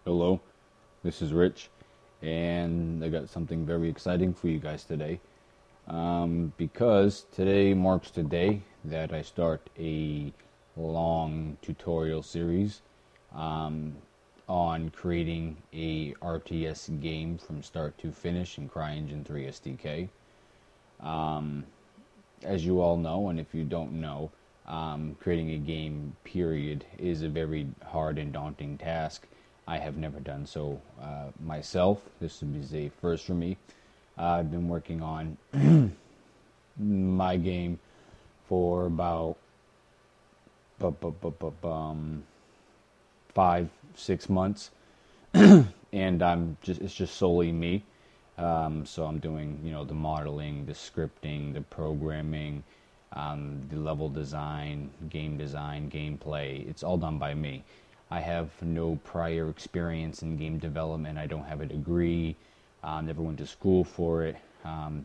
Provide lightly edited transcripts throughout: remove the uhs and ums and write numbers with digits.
Hello, this is Rich, and I got something very exciting for you guys today. Because today marks the day that I start a long tutorial series on creating a RTS game from start to finish in Cryengine 3 SDK. As you all know, and if you don't know, creating a game, period, is a very hard and daunting task. I have never done so myself. This is a first for me. I've been working on my game for about 5, 6 months, and it's just solely me. So I'm doing, the modeling, the scripting, the programming, the level design, gameplay. It's all done by me. I have no prior experience in game development. I don't have a degree. Never went to school for it.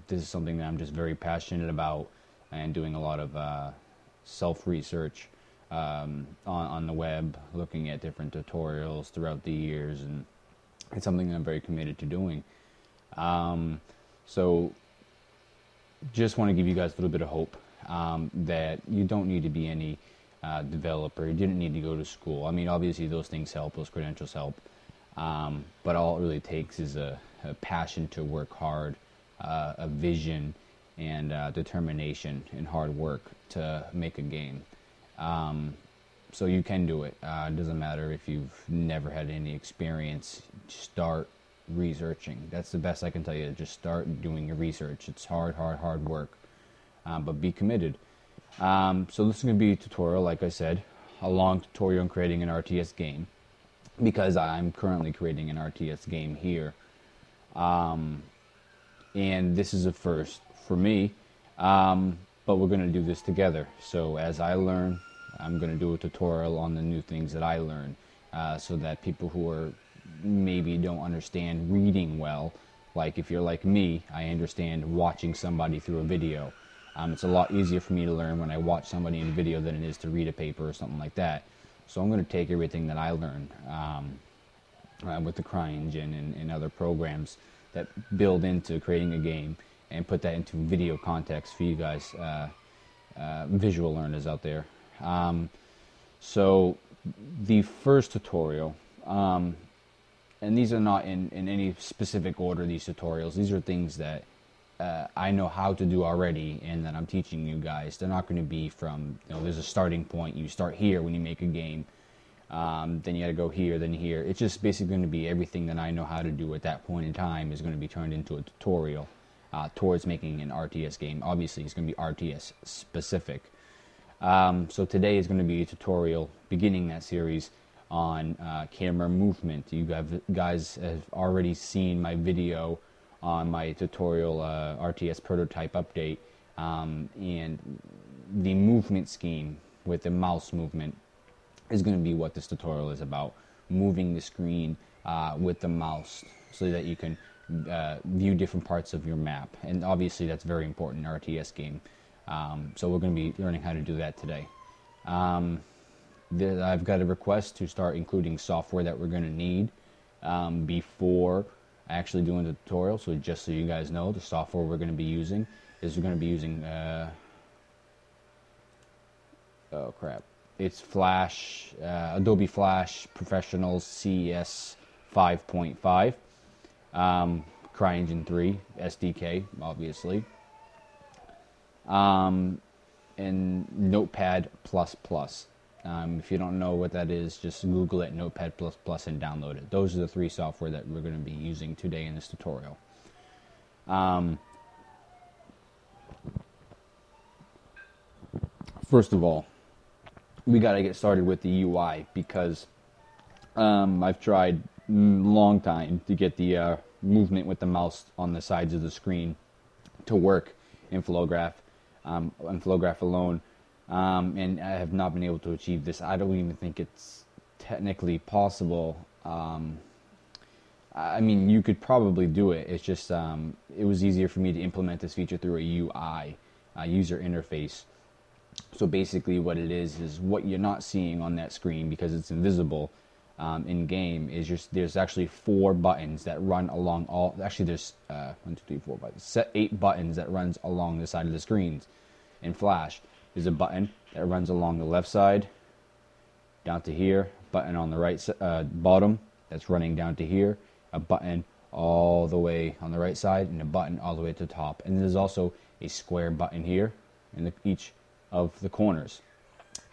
This is something that I'm just very passionate about, and doing a lot of self-research on the web, looking at different tutorials throughout the years, and it's something that I'm very committed to doing. So just want to give you guys a little bit of hope that you don't need to be any developer. You didn't need to go to school. I mean, obviously those things help, those credentials help, but all it really takes is a passion to work hard, a vision, and determination and hard work to make a game. So you can do it. It doesn't matter if you've never had any experience. Start researching. That's the best I can tell you. Just start doing your research. It's hard work, but be committed. So this is going to be a tutorial, like I said, a long tutorial on creating an RTS game, because I'm currently creating an RTS game here, and this is a first for me, but we're going to do this together. So as I learn, I'm going to do a tutorial on the new things that I learn, so that people who are maybe don't understand reading well, like if you're like me, I understand watching somebody through a video. It's a lot easier for me to learn when I watch somebody in a video than it is to read a paper or something like that. So I'm going to take everything that I learned with the Cryengine and other programs that build into creating a game, and put that into video context for you guys, visual learners out there. So the first tutorial, and these are not in any specific order, these tutorials. These are things that I know how to do already, and that I'm teaching you guys. They're not going to be from, there's a starting point. You start here when you make a game, then you got to go here, then here. It's just basically going to be everything that I know how to do at that point in time is going to be turned into a tutorial towards making an RTS game. Obviously, it's going to be RTS specific. So today is going to be a tutorial beginning that series on camera movement. You guys have already seen my video on my tutorial RTS prototype update, and the movement scheme with the mouse movement is going to be what this tutorial is about. Moving the screen with the mouse so that you can view different parts of your map, and obviously that's very important in an RTS game. So we're going to be learning how to do that today. I've got a request to start including software that we're going to need before actually doing the tutorial. So just so you guys know, the software we're going to be using is it's Flash, Adobe Flash Professional CES 5.5, Cryengine 3 SDK, obviously, and Notepad++. If you don't know what that is, just Google it, Notepad++, and download it. Those are the three software that we're going to be using today in this tutorial. First of all, we got to get started with the UI, because I've tried a long time to get the movement with the mouse on the sides of the screen to work in flowgraph, alone. And I have not been able to achieve this. I don't even think it's technically possible. I mean, you could probably do it. It's just it was easier for me to implement this feature through a UI, user interface. So basically what it is what you're not seeing on that screen, because it's invisible, in game is there's actually 4 buttons that run along all. Actually, there's 1, 2, 3, 4, 5, 8 buttons that runs along the side of the screens. In Flash, there's a button that runs along the left side down to here. Button on the right bottom that's running down to here. A button all the way on the right side, and a button all the way to the top. And there's also a square button here in each of the corners.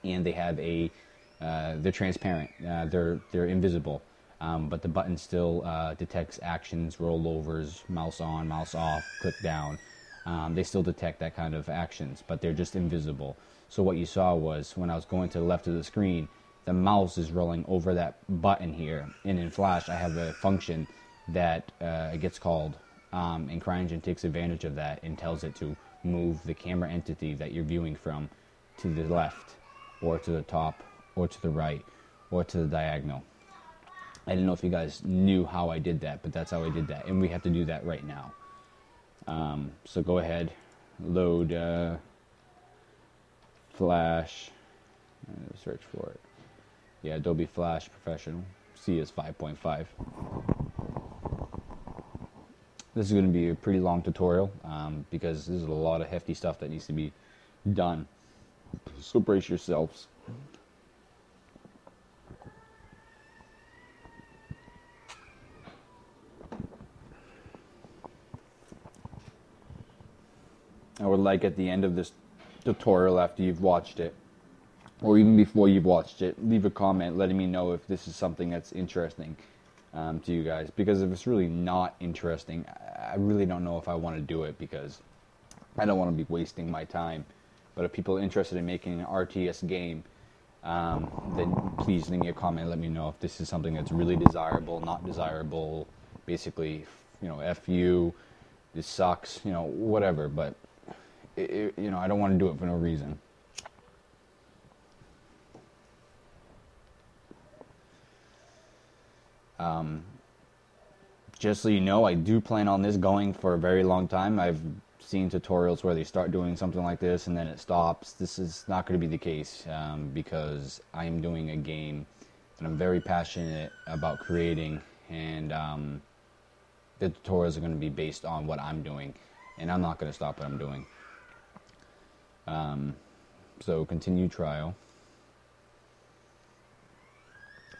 And they have they're transparent. They're invisible, but the button still detects actions, rollovers, mouse on, mouse off, click down. They still detect that kind of actions, but they're just invisible. So what you saw was when I was going to the left of the screen, the mouse is rolling over that button here. And in Flash, I have a function that it gets called, and Cryengine takes advantage of that and tells it to move the camera entity that you're viewing from to the left, or to the top, or to the right, or to the diagonal. I didn't know if you guys knew how I did that, but that's how I did that, and we have to do that right now. So go ahead, load Flash, search for it. Yeah, Adobe Flash Professional. C is 5.5. This is going to be a pretty long tutorial because there's a lot of hefty stuff that needs to be done. So brace yourselves. I would like at the end of this tutorial, after you've watched it, or even before you've watched it, leave a comment letting me know if this is something that's interesting to you guys. Because if it's really not interesting, I really don't know if I want to do it, because I don't want to be wasting my time. But if people are interested in making an RTS game, then please leave me a comment. Let me know if this is something that's really desirable, not desirable. Basically, F you, this sucks, whatever. But I don't want to do it for no reason. Just so you know, I do plan on this going for a very long time. I've seen tutorials where they start doing something like this and then it stops. This is not going to be the case because I am doing a game that I'm very passionate about creating, and the tutorials are going to be based on what I'm doing, and I'm not going to stop what I'm doing. So continue trial.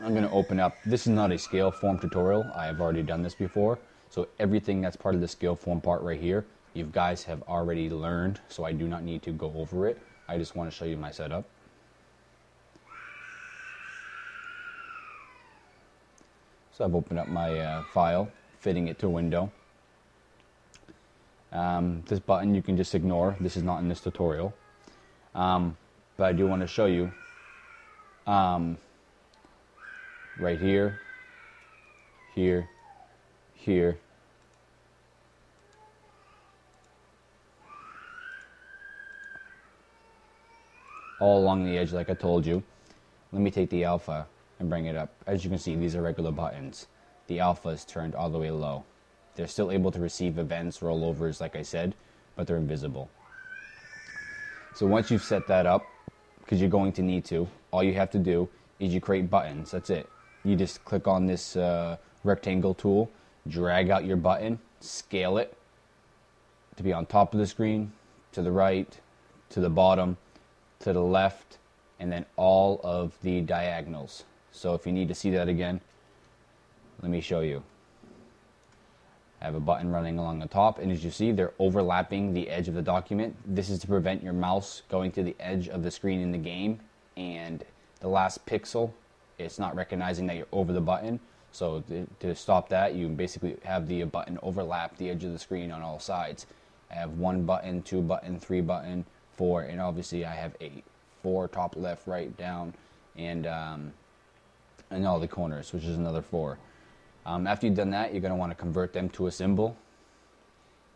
I'm going to open up. This is not a scale form tutorial. I have already done this before. So everything that's part of the scale form part right here, you guys have already learned. So I do not need to go over it. I just want to show you my setup. So I've opened up my file, fitting it to a window. This button you can just ignore. This is not in this tutorial. But I do want to show you right here, here, here, all along the edge like I told you. Let me take the alpha and bring it up. As you can see, these are regular buttons. The alpha is turned all the way low. They're still able to receive events, rollovers, like I said, but they're invisible. So once you've set that up, because you're going to need to, all you have to do is you create buttons. That's it. You just click on this rectangle tool, drag out your button, scale it to be on top of the screen, to the right, to the bottom, to the left, and then all of the diagonals. So if you need to see that again, let me show you. I have a button running along the top, and as you see, they're overlapping the edge of the document. This is to prevent your mouse going to the edge of the screen in the game, and the last pixel, it's not recognizing that you're over the button. So to stop that, you basically have the button overlap the edge of the screen on all sides. I have 1 button, 2 button, 3 button, 4, and obviously I have 8. 4 top, left, right, down, and all the corners, which is another 4. After you've done that, you're going to want to convert them to a symbol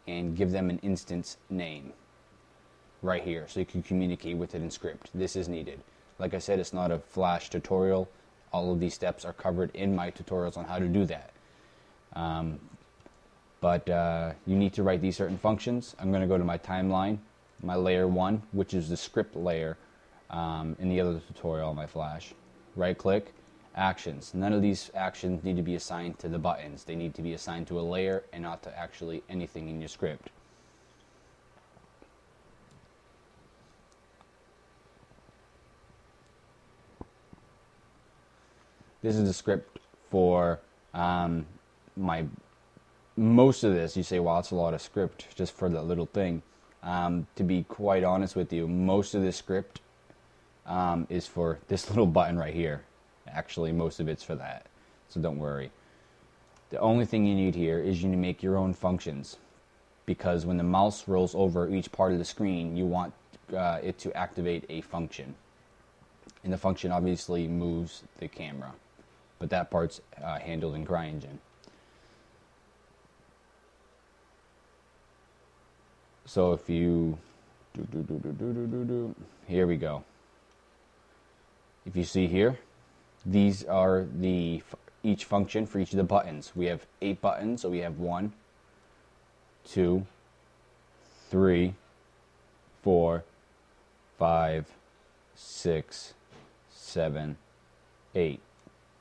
and give them an instance name right here so you can communicate with it in script. This is needed. Like I said, it's not a Flash tutorial. All of these steps are covered in my tutorials on how to do that. But you need to write these certain functions. I'm going to go to my timeline, my layer 1, which is the script layer in the other tutorial on my Flash. Right click, actions. None of these actions need to be assigned to the buttons. They need to be assigned to a layer and not to actually anything in your script. This is the script for most of this. You say, well, it's a lot of script just for that little thing. To be quite honest with you, most of this script is for this little button right here. Actually, most of it's for that, so don't worry. The only thing you need here is you need to make your own functions, because when the mouse rolls over each part of the screen, you want it to activate a function. And the function obviously moves the camera, but that part's handled in Cryengine. So if you here we go. If you see here, these are each function for each of the buttons. We have 8 buttons, so we have 1, 2, 3, 4, 5, 6, 7, 8.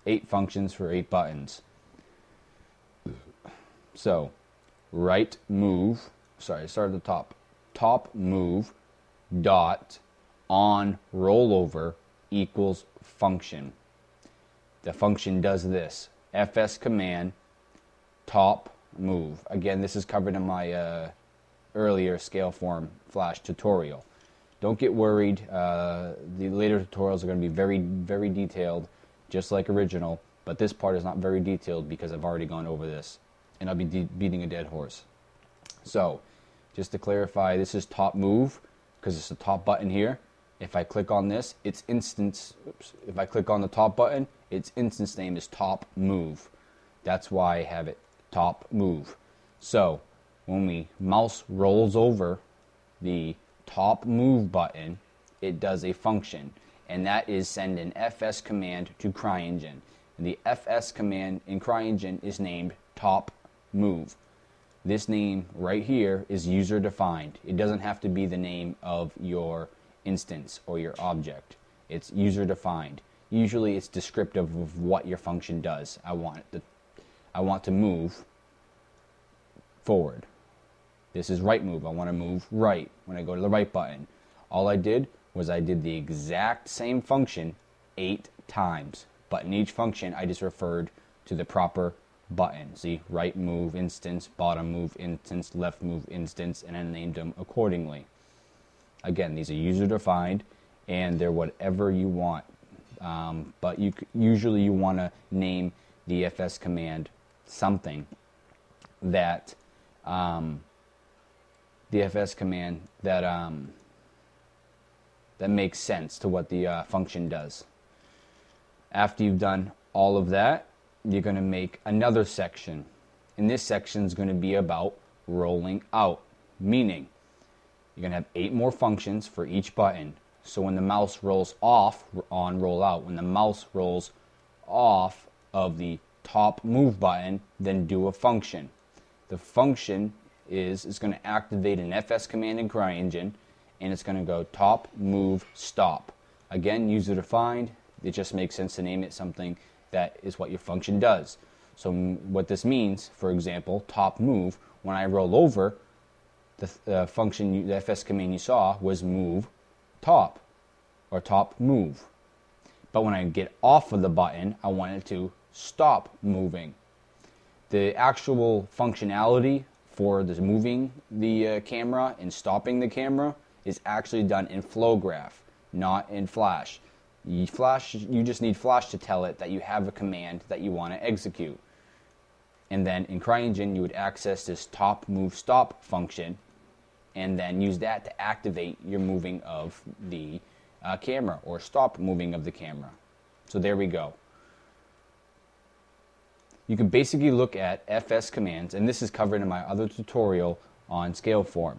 8 functions for 8 buttons. So, start at the top. Top move dot on rollover equals function. The function does this. FS command top move. Again, this is covered in my earlier Scaleform Flash tutorial. Don't get worried. The later tutorials are going to be very, very detailed, just like original, but this part is not very detailed because I've already gone over this, and I'll be beating a dead horse. So, just to clarify, this is top move, because it's the top button here. If I click on this, its instance, if I click on the top button, its instance name is top move. That's why I have it top move. So, when we mouse rolls over the top move button, it does a function, and that is send an FS command to Cryengine. And the FS command in Cryengine is named top move. This name right here is user defined. It doesn't have to be the name of your instance or your object. It's user defined. Usually it's descriptive of what your function does. I want to move forward. This is right move. I want to move right when I go to the right button. All I did was I did the exact same function 8 times. But in each function I just referred to the proper button. See, right move instance, bottom move instance, left move instance, and I named them accordingly. Again, these are user defined and they're whatever you want. But usually you want to name the FS command something that that makes sense to what the function does. After you've done all of that, you're going to make another section. And this section is going to be about rolling out, meaning you're going to have 8 more functions for each button. So when the mouse rolls off on roll out, when the mouse rolls off of the top move button, then do a function. The function is going to activate an FS command in Cryengine, and it's going to go top move stop. Again, user defined. It just makes sense to name it something that is what your function does. So what this means, for example, top move, when I roll over, the function, the FS command you saw was move top, or top move. But when I get off of the button, I want it to stop moving. The actual functionality for this moving the camera and stopping the camera is actually done in flowgraph, not in Flash. You just need Flash to tell it that you have a command that you want to execute. And then in Cryengine, you would access this top move stop function and then use that to activate your moving of the camera, or stop moving of the camera. So there we go. You can basically look at FS commands, and this is covered in my other tutorial on Scaleform.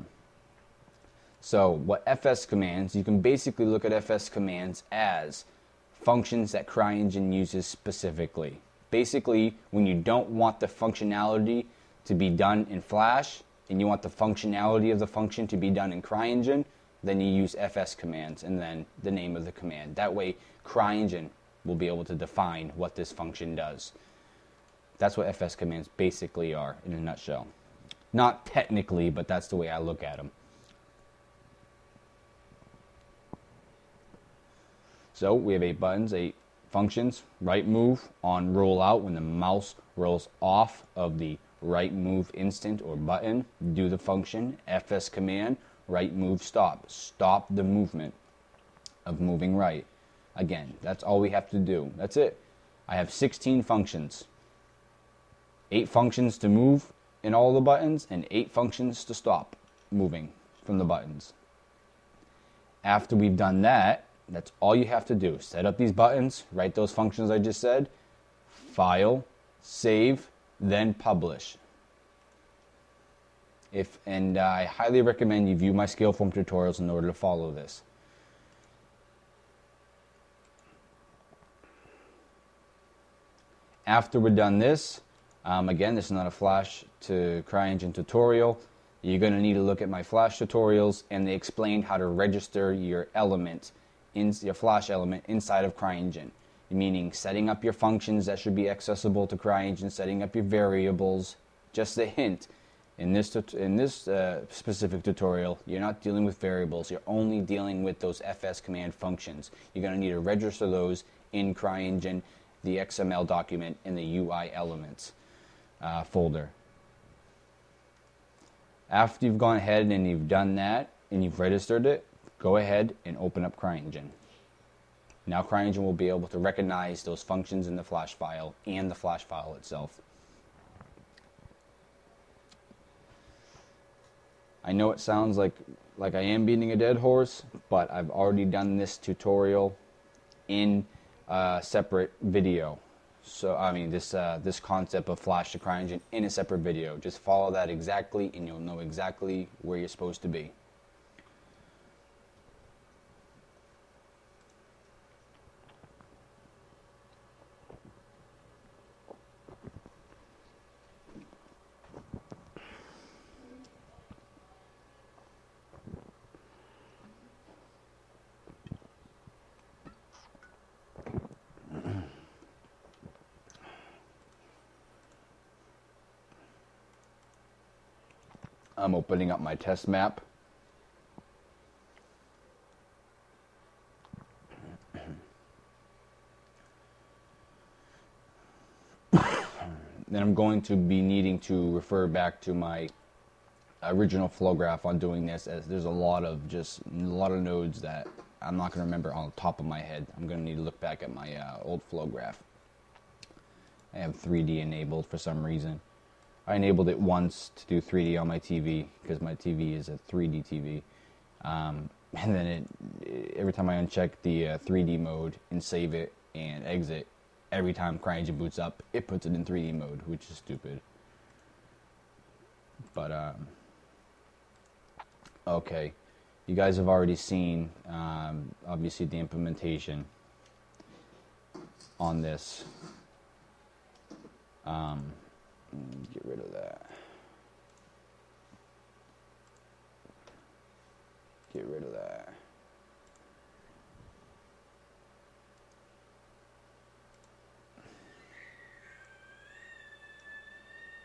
So what FS commands, you can basically look at FS commands as functions that Cryengine uses specifically. Basically, when you don't want the functionality to be done in Flash, and you want the functionality of the function to be done in Cryengine, then you use FS commands and then the name of the command. That way, Cryengine we'll be able to define what this function does. That's what FS commands basically are in a nutshell. Not technically, but that's the way I look at them. So we have 8 buttons, 8 functions. Right move on roll out. When the mouse rolls off of the right move instant or button, do the function. FS command, right move stop. Stop the movement of moving right. Again, that's all we have to do. That's it. I have 16 functions. 8 functions to move in all the buttons and 8 functions to stop moving from the buttons. After we've done that, that's all you have to do. Set up these buttons, write those functions I just said, file, save, then publish. And I highly recommend you view my Scaleform tutorials in order to follow this. After we're done this, again, this is not a Flash to Cryengine tutorial. You're going to need to look at my Flash tutorials, and they explain how to register your element, your Flash element, inside of Cryengine. Meaning setting up your functions that should be accessible to Cryengine, setting up your variables. Just a hint, in this specific tutorial, you're not dealing with variables. You're only dealing with those FS command functions. You're going to need to register those in Cryengine, the XML document, in the UI elements folder. After you've gone ahead and you've done that and you've registered it, go ahead and open up Cryengine. Now Cryengine will be able to recognize those functions in the Flash file and the Flash file itself. I know it sounds like I am beating a dead horse, but I've already done this tutorial in a separate video. So I mean this concept of Flash to Cryengine in a separate video. Just follow that exactly and you'll know exactly where you're supposed to be. I'm opening up my test map. Then I'm going to be needing to refer back to my original flow graph on doing this, as there's a lot of nodes that I'm not going to remember on the top of my head. I'm going to need to look back at my old flow graph. I have 3D enabled for some reason. I enabled it once to do 3D on my TV because my TV is a 3D TV. And then every time I uncheck the 3D mode and save it and exit, every time Cryengine boots up, it puts it in 3D mode, which is stupid. But, okay. You guys have already seen, obviously, the implementation on this. Get rid of that. Get rid of that.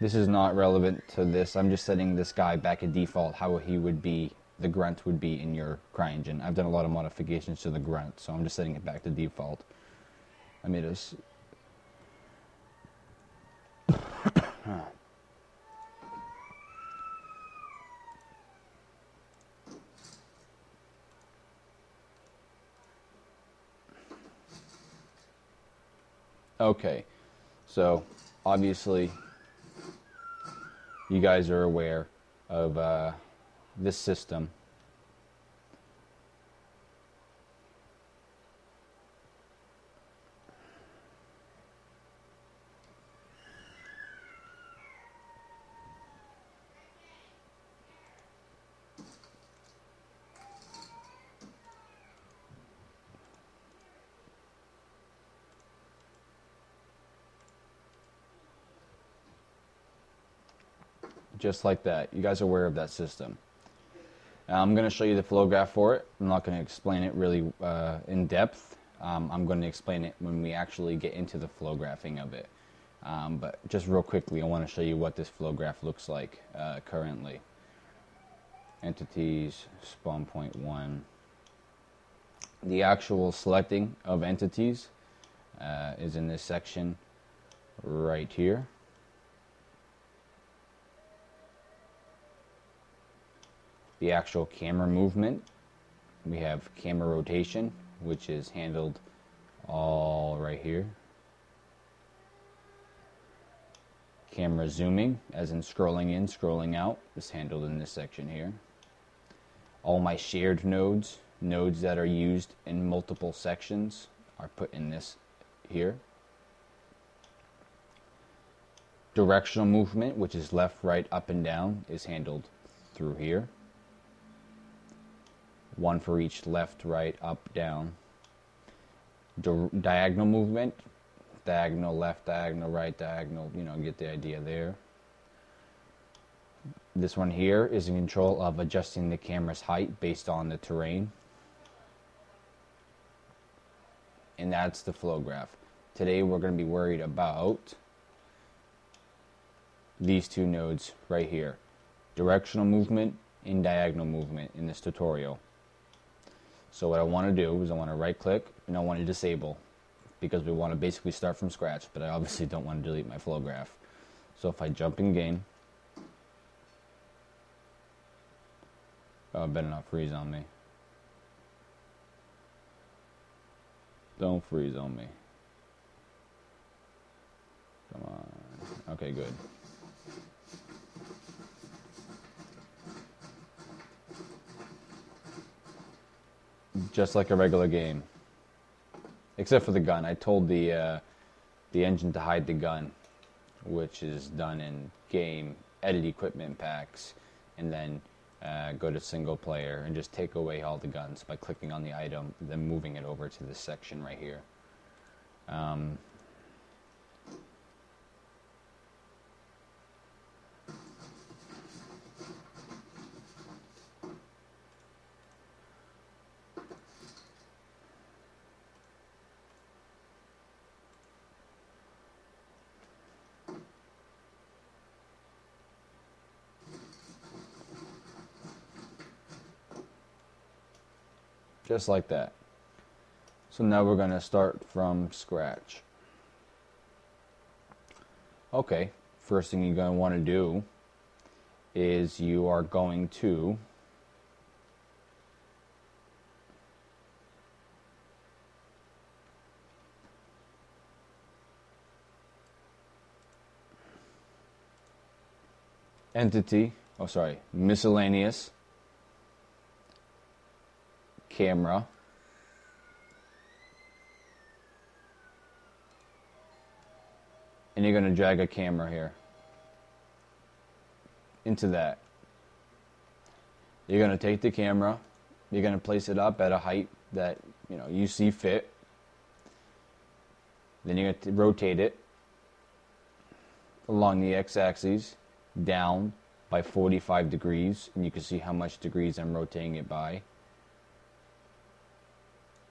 This is not relevant to this. I'm just setting this guy back at default, how he would be, the grunt would be in your Cryengine. I've done a lot of modifications to the grunt, so I'm just setting it back to default. I made a... Okay, so obviously you guys are aware of this system. Just like that. You guys are aware of that system. Now, I'm going to show you the flow graph for it. I'm not going to explain it really in depth. I'm going to explain it when we actually get into the flow graphing of it. But just real quickly, I want to show you what this flow graph looks like currently. Entities, spawn point 1. The actual selecting of entities is in this section right here. The actual camera movement, we have camera rotation, which is handled all right here. Camera zooming, as in scrolling in, scrolling out, is handled in this section here. All my shared nodes, nodes that are used in multiple sections, are put in this here. Directional movement, which is left, right, up, and down, is handled through here. One for each left, right, up, down. Diagonal movement, diagonal left, diagonal right, diagonal, get the idea there. This one here is in control of adjusting the camera's height based on the terrain. And that's the flow graph. Today we're going to be worried about these two nodes right here. Directional movement and diagonal movement in this tutorial. So what I want to do is I want to right click and I want to disable, because we want to basically start from scratch, but I obviously don't want to delete my flow graph. So if I jump in game, oh, it better not freeze on me. Don't freeze on me. Come on. Okay, good. Just like a regular game, except for the gun. I told the engine to hide the gun, which is done in game edit equipment packs, and then go to single player and just take away all the guns by clicking on the item, then moving it over to this section right here. Just like that. So now we're going to start from scratch. Okay, first thing you're going to want to do is you are going to miscellaneous camera, and you're going to drag a camera here into that. You're going to take the camera, you're going to place it up at a height that you see fit. Then you're going to rotate it along the x-axis down by 45 degrees, and you can see how much degrees I'm rotating it by.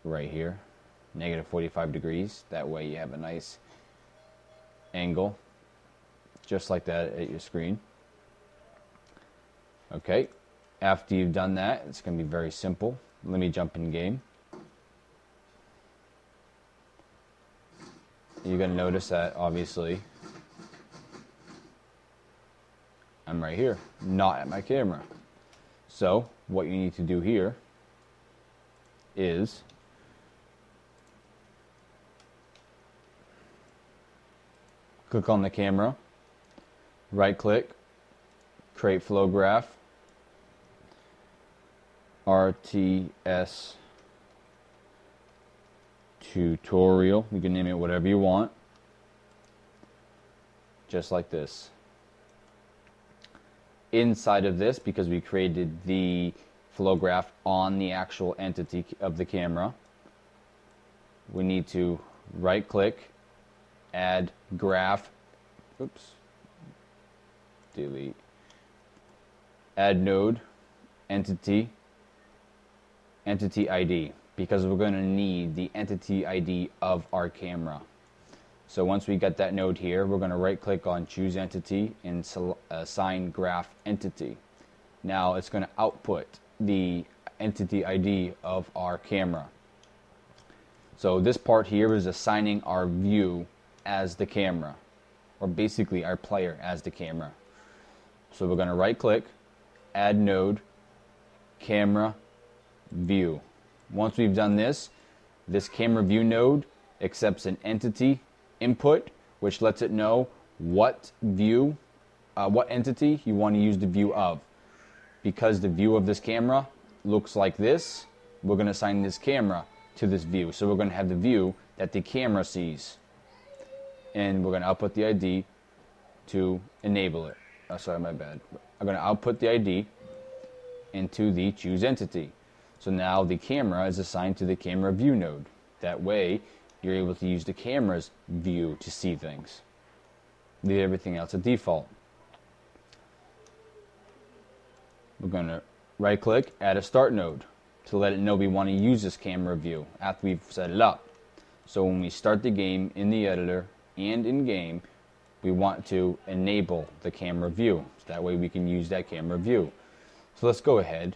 Right here, negative 45 degrees. That way you have a nice angle, just like that at your screen. Okay, after you've done that, it's going to be very simple. Let me jump in game. You're going to notice that obviously I'm right here, not at my camera. So what you need to do here is click on the camera, right click, create flow graph, RTS tutorial. You can name it whatever you want, just like this. Inside of this, because we created the flow graph on the actual entity of the camera, we need to right click, add graph, delete, add node, entity ID. because we're going to need the entity ID of our camera. So once we get that node here, we're going to right click on choose entity and assign graph entity. Now it's going to output the entity ID of our camera. So this part here is assigning our view as the camera, or basically our player as the camera. So we're going to right click, add node, camera, view. Once we've done this, this camera view node accepts an entity input, which lets it know what view, what entity you want to use the view of. Because the view of this camera looks like this, we're going to assign this camera to this view. So we're going to have the view that the camera sees. And we're going to output the ID to enable it. Oh, sorry, my bad. I'm going to output the ID into the choose entity. So now the camera is assigned to the camera view node. That way, you're able to use the camera's view to see things. Leave everything else at default. We're going to right click, add a start node to let it know we want to use this camera view after we've set it up. So when we start the game in the editor and in game, we want to enable the camera view. So that way we can use that camera view. So let's go ahead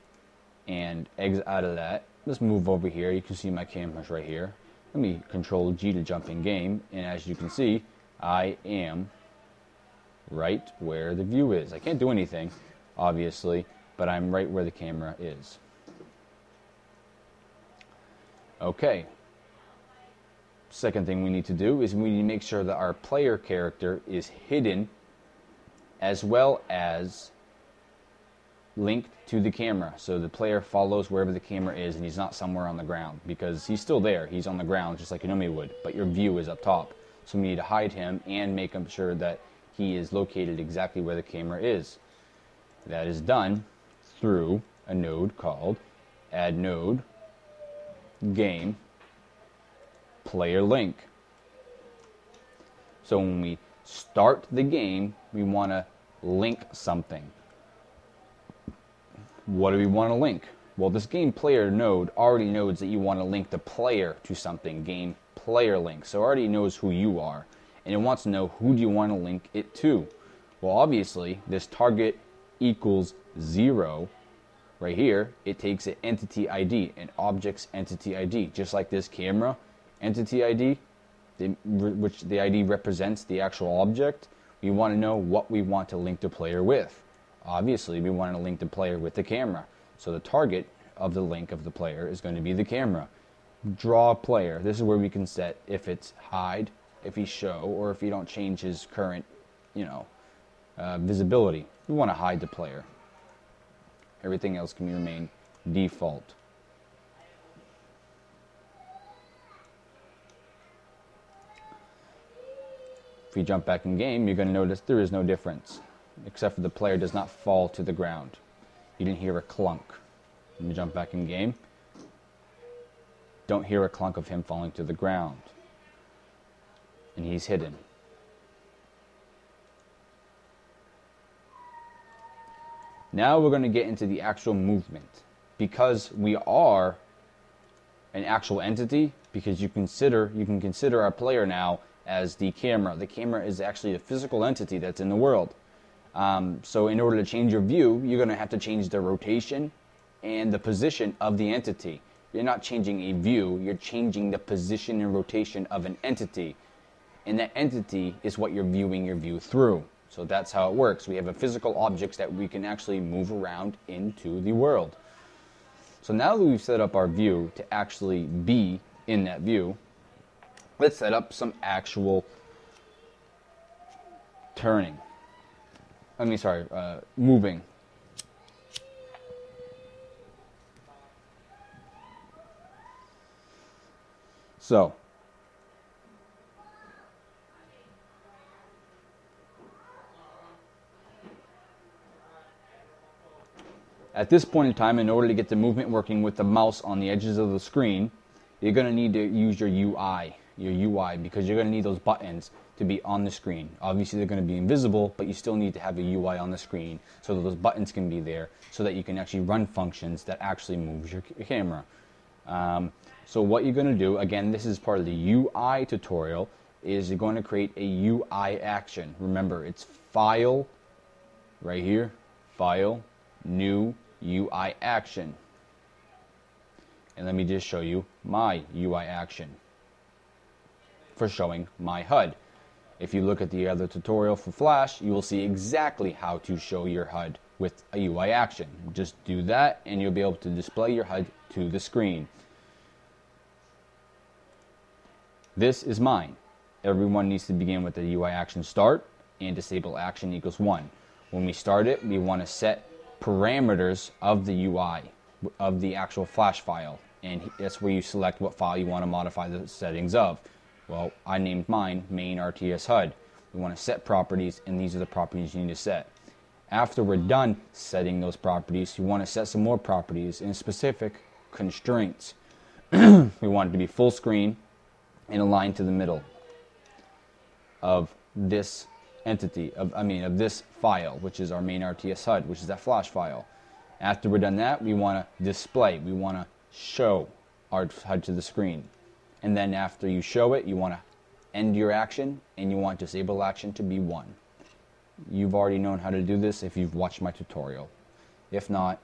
and exit out of that. Let's move over here. You can see my camera's right here. Let me control G to jump in game, and as you can see, I am right where the view is. I can't do anything, obviously, but I'm right where the camera is. Okay. Second thing we need to do is we need to make sure that our player character is hidden as well as linked to the camera, so the player follows wherever the camera is and he's not somewhere on the ground, because he's still there, he's on the ground just like you normally would, but your view is up top. So we need to hide him and make sure that he is located exactly where the camera is. That is done through a node called add node game player link. So when we start the game, we want to link something. What do we want to link? Well, this game player node already knows that you want to link the player to something, game player link. So it already knows who you are, and it wants to know who do you want to link it to. Well, obviously, this target equals 0 right here. It takes an entity ID, an object's entity ID, just like this camera entity ID, which the ID represents the actual object. We want to know what we want to link the player with. Obviously, we want to link the player with the camera. So the target of the link of the player is going to be the camera. Draw player. This is where we can set if it's hide, if he's show, or if you don't change his current, visibility. We want to hide the player. Everything else can remain default. If you jump back in game, you're going to notice there is no difference, except for the player does not fall to the ground. You didn't hear a clunk. When you jump back in game, don't hear a clunk of him falling to the ground. And he's hidden. Now we're going to get into the actual movement. Because we are an actual entity, because you can consider our player now as the camera. The camera is actually a physical entity that's in the world. So in order to change your view, you're going to have to change the rotation and the position of the entity. You're not changing a view, you're changing the position and rotation of an entity. And that entity is what you're viewing your view through. So that's how it works. We have a physical objects that we can actually move around into the world. So now that we've set up our view to actually be in that view, let's set up some actual moving. So, at this point in time, in order to get the movement working with the mouse on the edges of the screen, you're going to need to use your UI, because you're going to need those buttons to be on the screen. Obviously, they're going to be invisible, but you still need to have a UI on the screen so that those buttons can be there, so that you can actually run functions that actually moves your camera. So what you're going to do, again, this is part of the UI tutorial, is you're going to create a UI action. Remember, it's File, right here, File, New, UI action. And let me just show you my UI action for showing my HUD. If you look at the other tutorial for Flash, you will see exactly how to show your HUD with a UI action. Just do that and you'll be able to display your HUD to the screen. This is mine. Everyone needs to begin with the UI action start and disable action equals 1. When we start it, we want to set parameters of the UI, of the actual Flash file. And that's where you select what file you want to modify the settings of. Well, I named mine main RTS HUD. We want to set properties, and these are the properties you need to set. After we're done setting those properties, you want to set some more properties in specific constraints. We want it to be full screen and aligned to the middle of this entity, of this file, which is our main RTS HUD, which is that Flash file. After we're done that, we want to display, we want to show our HUD to the screen. And then after you show it, you want to end your action, and you want disable action to be 1. You've already known how to do this if you've watched my tutorial. If not,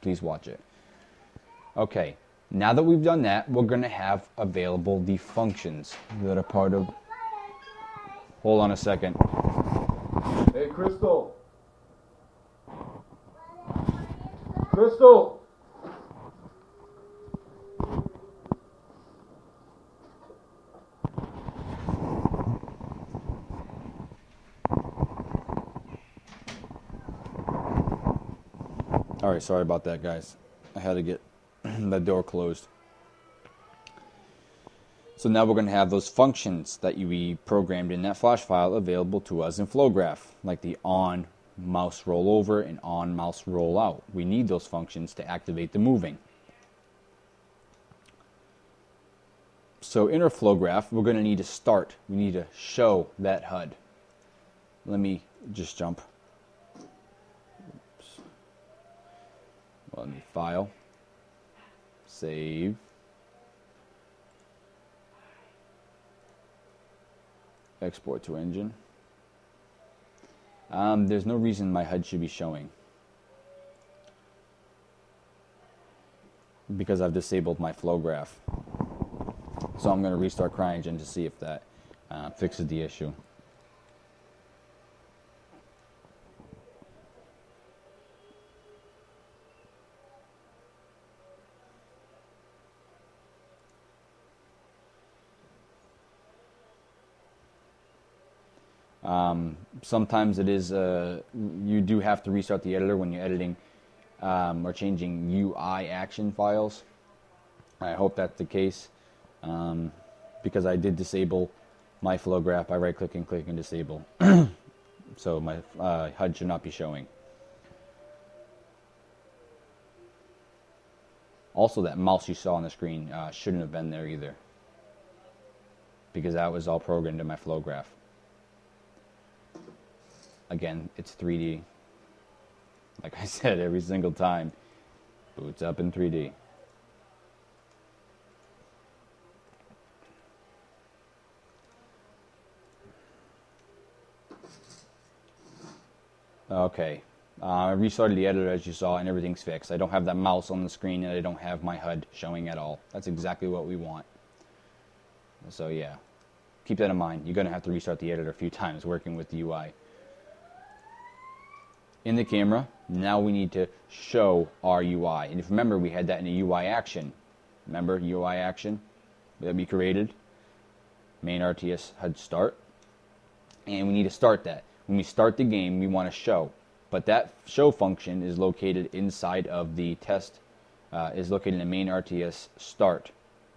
please watch it. Okay, now that we've done that, we're going to have available the functions that are part of... Hold on a second. Hey, Crystal. Crystal. Alright, sorry about that, guys. I had to get the door closed. So now we're going to have those functions that we programmed in that Flash file available to us in flowgraph, like the on mouse roll over and on mouse roll out. We need those functions to activate the moving. So in our flowgraph, we're going to need to start. We need to show that HUD. Let me just jump. Let me file, save, export to engine. There's no reason my HUD should be showing because I've disabled my flowgraph. So I'm going to restart Cryengine to see if that fixes the issue. Sometimes it is, you do have to restart the editor when you're editing or changing UI action files. I hope that's the case because I did disable my flowgraph by right clicking, click and disable. So my HUD should not be showing. Also, that mouse you saw on the screen shouldn't have been there either because that was all programmed in my flowgraph. Again, it's 3D. Like I said, every single time, boots up in 3D. Okay, I restarted the editor as you saw and everything's fixed. I don't have that mouse on the screen and I don't have my HUD showing at all. That's exactly what we want. So yeah, keep that in mind. You're going to have to restart the editor a few times working with the UI. In the camera, now we need to show our UI. And if you remember, we had that in a UI action. Remember UI action that we created? Main RTS HUD start. And we need to start that. When we start the game, we want to show. But that show function is located inside of the test, is located in the main RTS start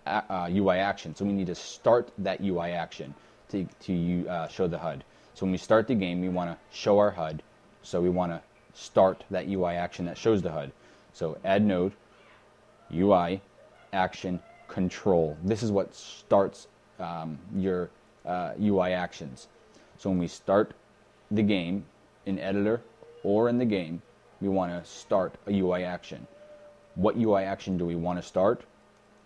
UI action. So we need to start that UI action to show the HUD. So when we start the game, we want to show our HUD. So we want to start that UI action that shows the HUD. So add node, UI, action, control. This is what starts your UI actions. So when we start the game in editor or in the game, we want to start a UI action. What UI action do we want to start?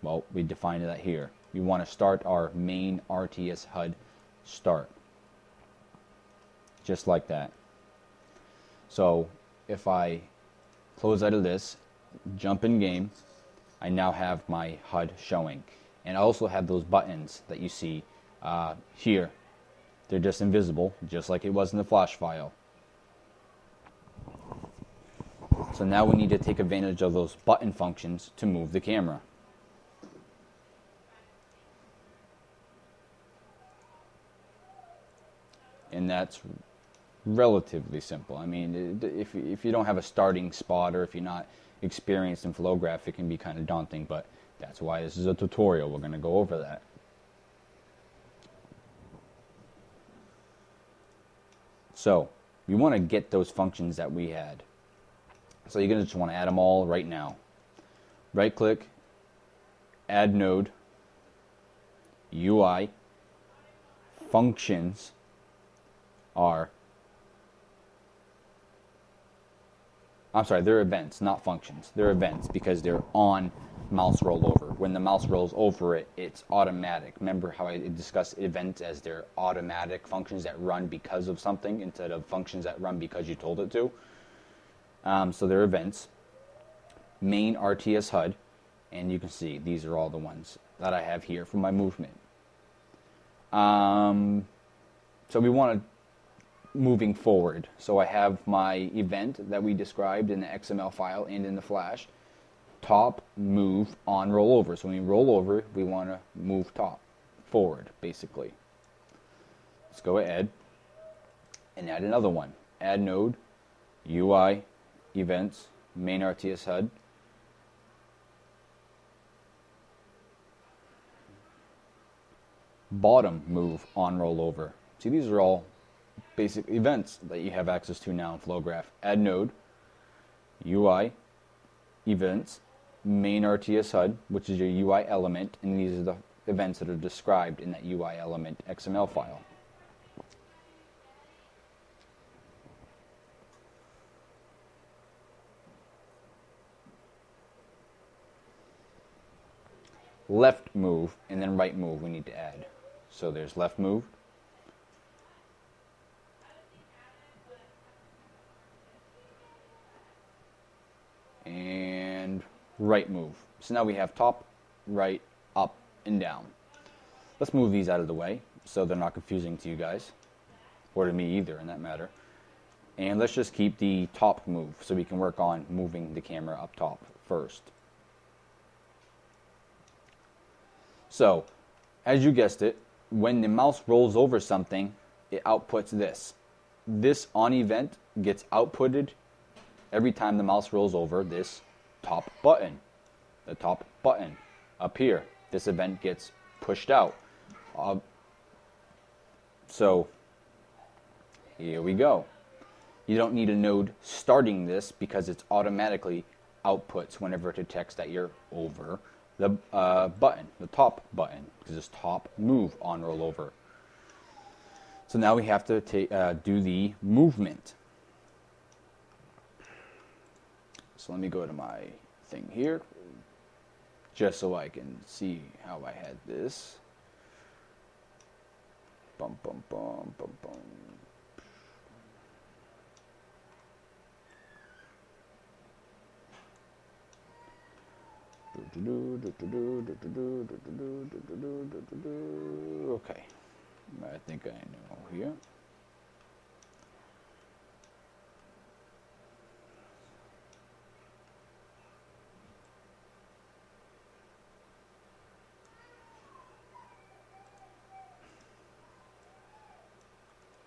Well, we defined that here. We want to start our main RTS HUD start. Just like that. So if I close out of this, jump in game, I now have my HUD showing. And I also have those buttons that you see here. They're just invisible, just like it was in the flash file. So now we need to take advantage of those button functions to move the camera. And that's relatively simple. I mean, if you don't have a starting spot, or if you're not experienced in flowgraph, it can be kind of daunting, but that's why this is a tutorial. We're going to go over that. So we want to get those functions that we had. So you're going to just want to add them all right now. Right click, add node, UI, functions are, I'm sorry, they're events, not functions. They're events because they're on mouse rollover. When the mouse rolls over it, it's automatic. Remember how I discussed events as they're automatic functions that run because of something instead of functions that run because you told it to? So they're events. Main RTS HUD, and you can see these are all the ones that I have here for my movement. So we want to moving forward. So I have my event that we described in the XML file and in the flash. Top, move, on, roll over. So when we roll over, we want to move top, forward, basically. Let's go ahead and add another one. Add node, UI, events, main RTS HUD. Bottom, move, on, roll over. See, these are all basic events that you have access to now in flowgraph. Add node, UI, events, main RTS HUD, which is your UI element, and these are the events that are described in that UI element XML file. Left move and then right move we need to add. So there's left move, and right move. So now we have top, right, up, and down. Let's move these out of the way so they're not confusing to you guys, or to me either in that matter. And let's just keep the top move so we can work on moving the camera up top first. So, as you guessed it, when the mouse rolls over something, it outputs this. This on event gets outputted every time the mouse rolls over this top button. The top button up here. This event gets pushed out. So, here we go. You don't need a node starting this because it's automatically outputs whenever it detects that you're over the button, the top button, because it's top, move, on, roll over. So now we have to do the movement. So let me go to my thing here, just so I can see how I had this. Bum, bum, bum, bum, bum. Okay, I think I know here.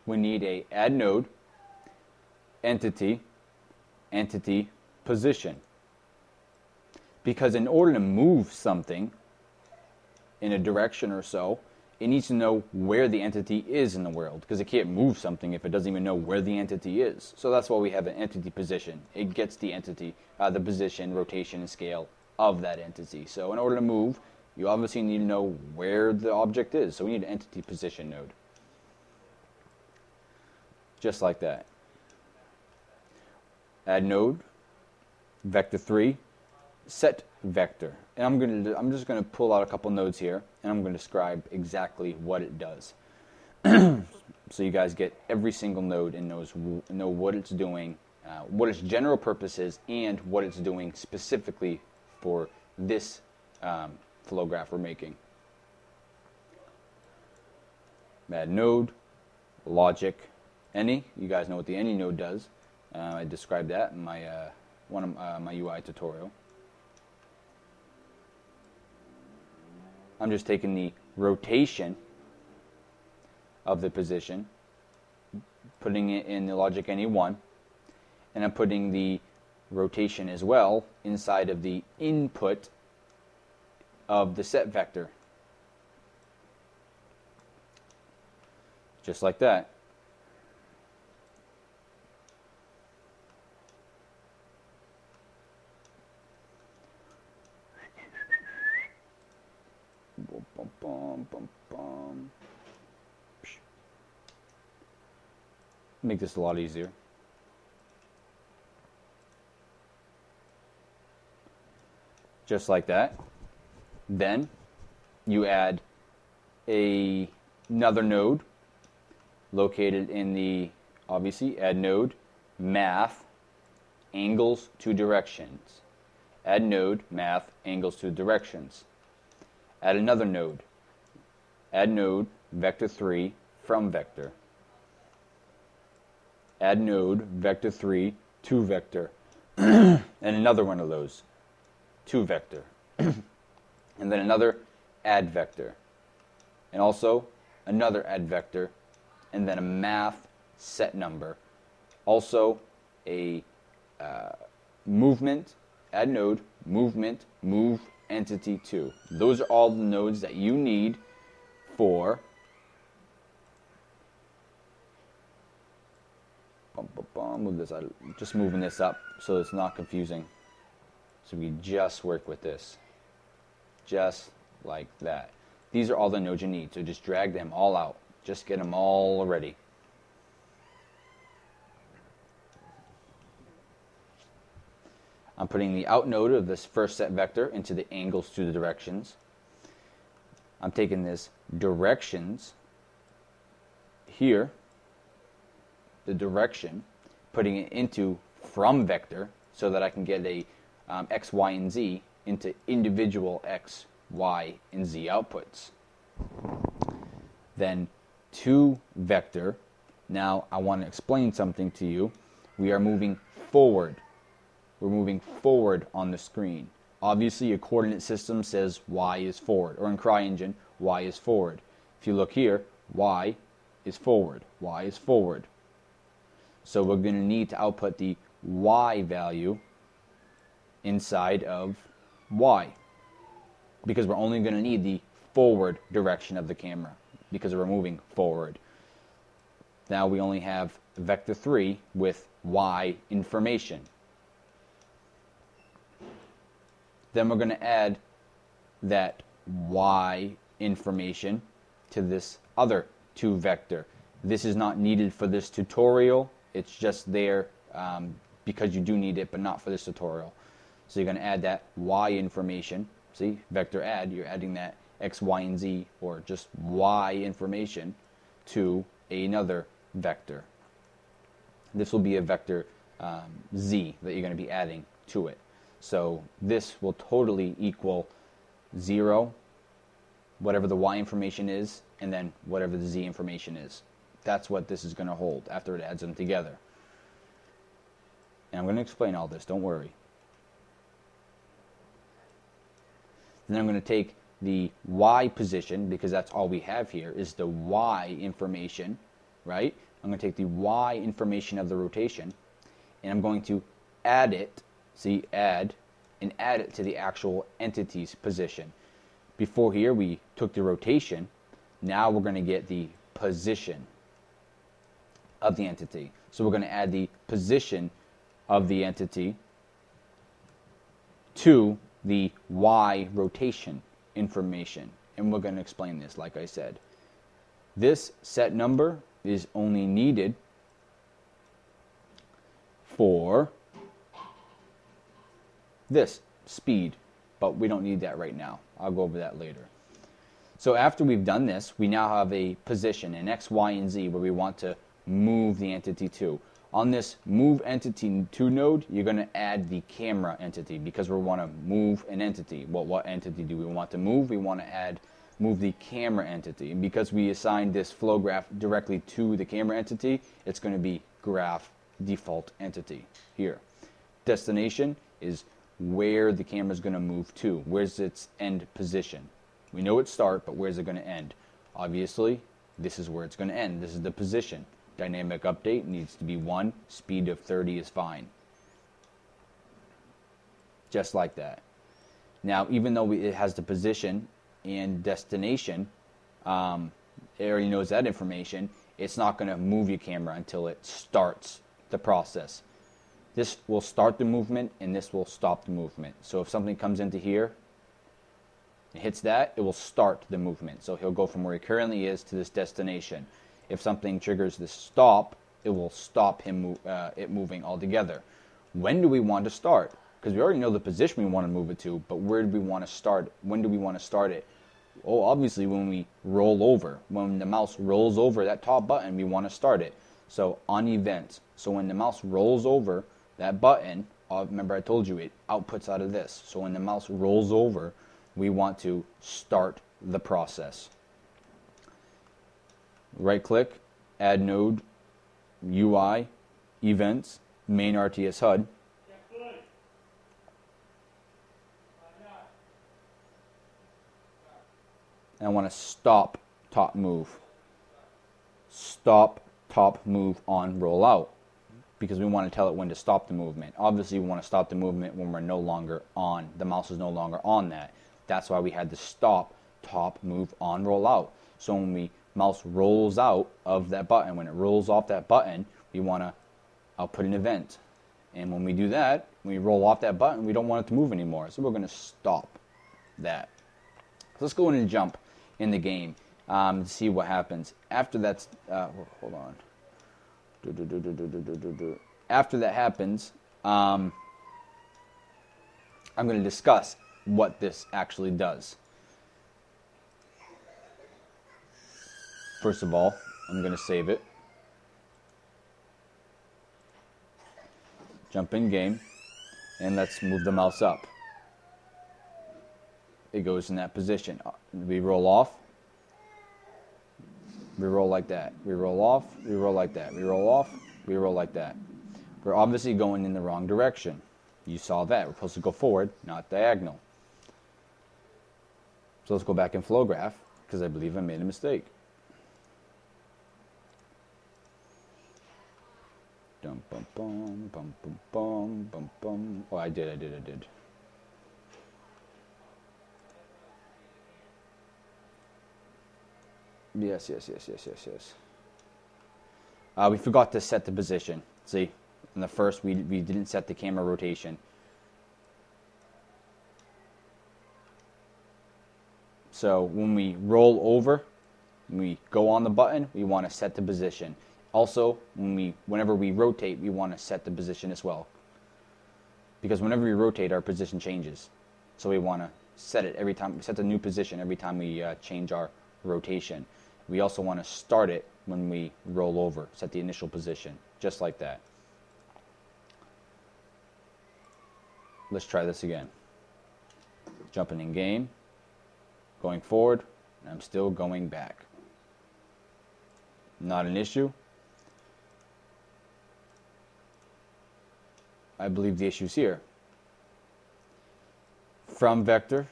We need a add node, entity, entity, position. Because in order to move something in a direction or so, it needs to know where the entity is in the world, because it can't move something if it doesn't even know where the entity is. So that's why we have an entity position. It gets the entity, the position, rotation, and scale of that entity. So in order to move, you obviously need to know where the object is. So we need an entity position node. Just like that. Add node, vector 3, set vector. And I'm just going to pull out a couple nodes here, and I'm going to describe exactly what it does. So you guys get every single node and know what it's doing, what its general purpose is, and what it's doing specifically for this flow graph we're making. Add node, logic, any. You guys know what the any node does. I described that in my one of my UI tutorial. I'm just taking the rotation of the position, putting it in the logic any1, and I'm putting the rotation as well inside of the input of the set vector. Just like that. Bum, bum, bum, bum. Make this a lot easier. Just like that. Then you add another node located in the, obviously, add node, math, angles to directions. Add node, math, angles to directions. Add another node. Add node, vector 3, from vector. Add node, vector 3, to vector. And another one of those, to vector. And then another add vector. And also another add vector. And then a math set number. Also a movement, add node, movement, move entity 2. Those are all the nodes that you need for move this out, just moving this up so it's not confusing. So we just work with this. Just like that. These are all the nodes you need, so just drag them all out. Just get them all ready. I'm putting the out node of this first set vector into the angles to the directions. I'm taking this directions here, the direction, putting it into from vector so that I can get a x, y, and z into individual x, y, and z outputs. Then to vector. Now I want to explain something to you. We are moving forward. We're moving forward on the screen. Obviously, a coordinate system says y is forward, or in Cryengine, y is forward. If you look here, y is forward. Y is forward. So we're going to need to output the y value inside of y, because we're only going to need the forward direction of the camera because we're moving forward. Now we only have vector 3 with y information. Then we're going to add that y information to this other to vector. This is not needed for this tutorial. It's just there because you do need it, but not for this tutorial. So you're going to add that y information. See, vector add, you're adding that x, y, and z, or just y information to another vector. This will be a vector z that you're going to be adding to it. So this will totally equal 0, whatever the y information is, and then whatever the z information is. That's what this is going to hold after it adds them together. And I'm going to explain all this, don't worry. Then I'm going to take the y position, because that's all we have here, is the y information, right? I'm going to take the y information of the rotation, and I'm going to add it, see, add, and add it to the actual entity's position. Before here, we took the rotation. Now we're going to get the position of the entity. So we're going to add the position of the entity to the y rotation information. And we're going to explain this, like I said. This set number is only needed for this speed, but we don't need that right now. I'll go over that later. So after we've done this, we now have a position, an X, Y, and Z, where we want to move the entity to. On this move entity to node, you're going to add the camera entity because we want to move an entity. What entity do we want to move? We want to move the camera entity. And because we assigned this flow graph directly to the camera entity, it's going to be graph default entity here. Destination is where the camera is going to move to. Where's its end position? We know its start, but where's it going to end? Obviously, this is where it's going to end. This is the position. Dynamic update needs to be 1. Speed of 30 is fine. Just like that. Now, even though it has the position and destination, it already knows that information, it's not going to move your camera until it starts the process. This will start the movement, and this will stop the movement. So if something comes into here, it hits that, it will start the movement. So he'll go from where he currently is to this destination. If something triggers this stop, it will stop him it moving altogether. When do we want to start? Because we already know the position we want to move it to, but where do we want to start? When do we want to start it? Oh, obviously when we roll over. When the mouse rolls over that top button, we want to start it. So on event. So when the mouse rolls over that button, remember I told you it outputs out of this. So when the mouse rolls over, we want to start the process. Right click, add node, UI, events, main RTS HUD. And I want to stop top move. Stop top move on rollout. Because we want to tell it when to stop the movement. Obviously, we want to stop the movement when we're no longer on. The mouse is no longer on that. That's why we had to stop top move on rollout. So when we mouse rolls out of that button, when it rolls off that button, we want to output an event. And when we do that, when we roll off that button, we don't want it to move anymore. So we're going to stop that. So let's go in and jump in the game to see what happens. After that's, hold on. After that happens, I'm going to discuss what this actually does. First of all, I'm going to save it. Jump in game, and let's move the mouse up. It goes in that position. We roll off. We roll like that. We roll off. We roll like that. We roll off. We roll like that. We're obviously going in the wrong direction. You saw that. We're supposed to go forward, not diagonal. So let's go back in flow graph, because I believe I made a mistake. Dum bum bum bum bum bum bum bum. Oh, I did. Yes. We forgot to set the position. See, in the first we didn't set the camera rotation. So when we roll over, when we go on the button, we want to set the position. Also, whenever we rotate, we want to set the position as well. Because whenever we rotate, our position changes. So we want to set it every time, set the new position every time we change our rotation. We also want to start it when we roll over, set the initial position, just like that. Let's try this again. Jumping in game, going forward, and I'm still going back. Not an issue. I believe the issue's here. From vector,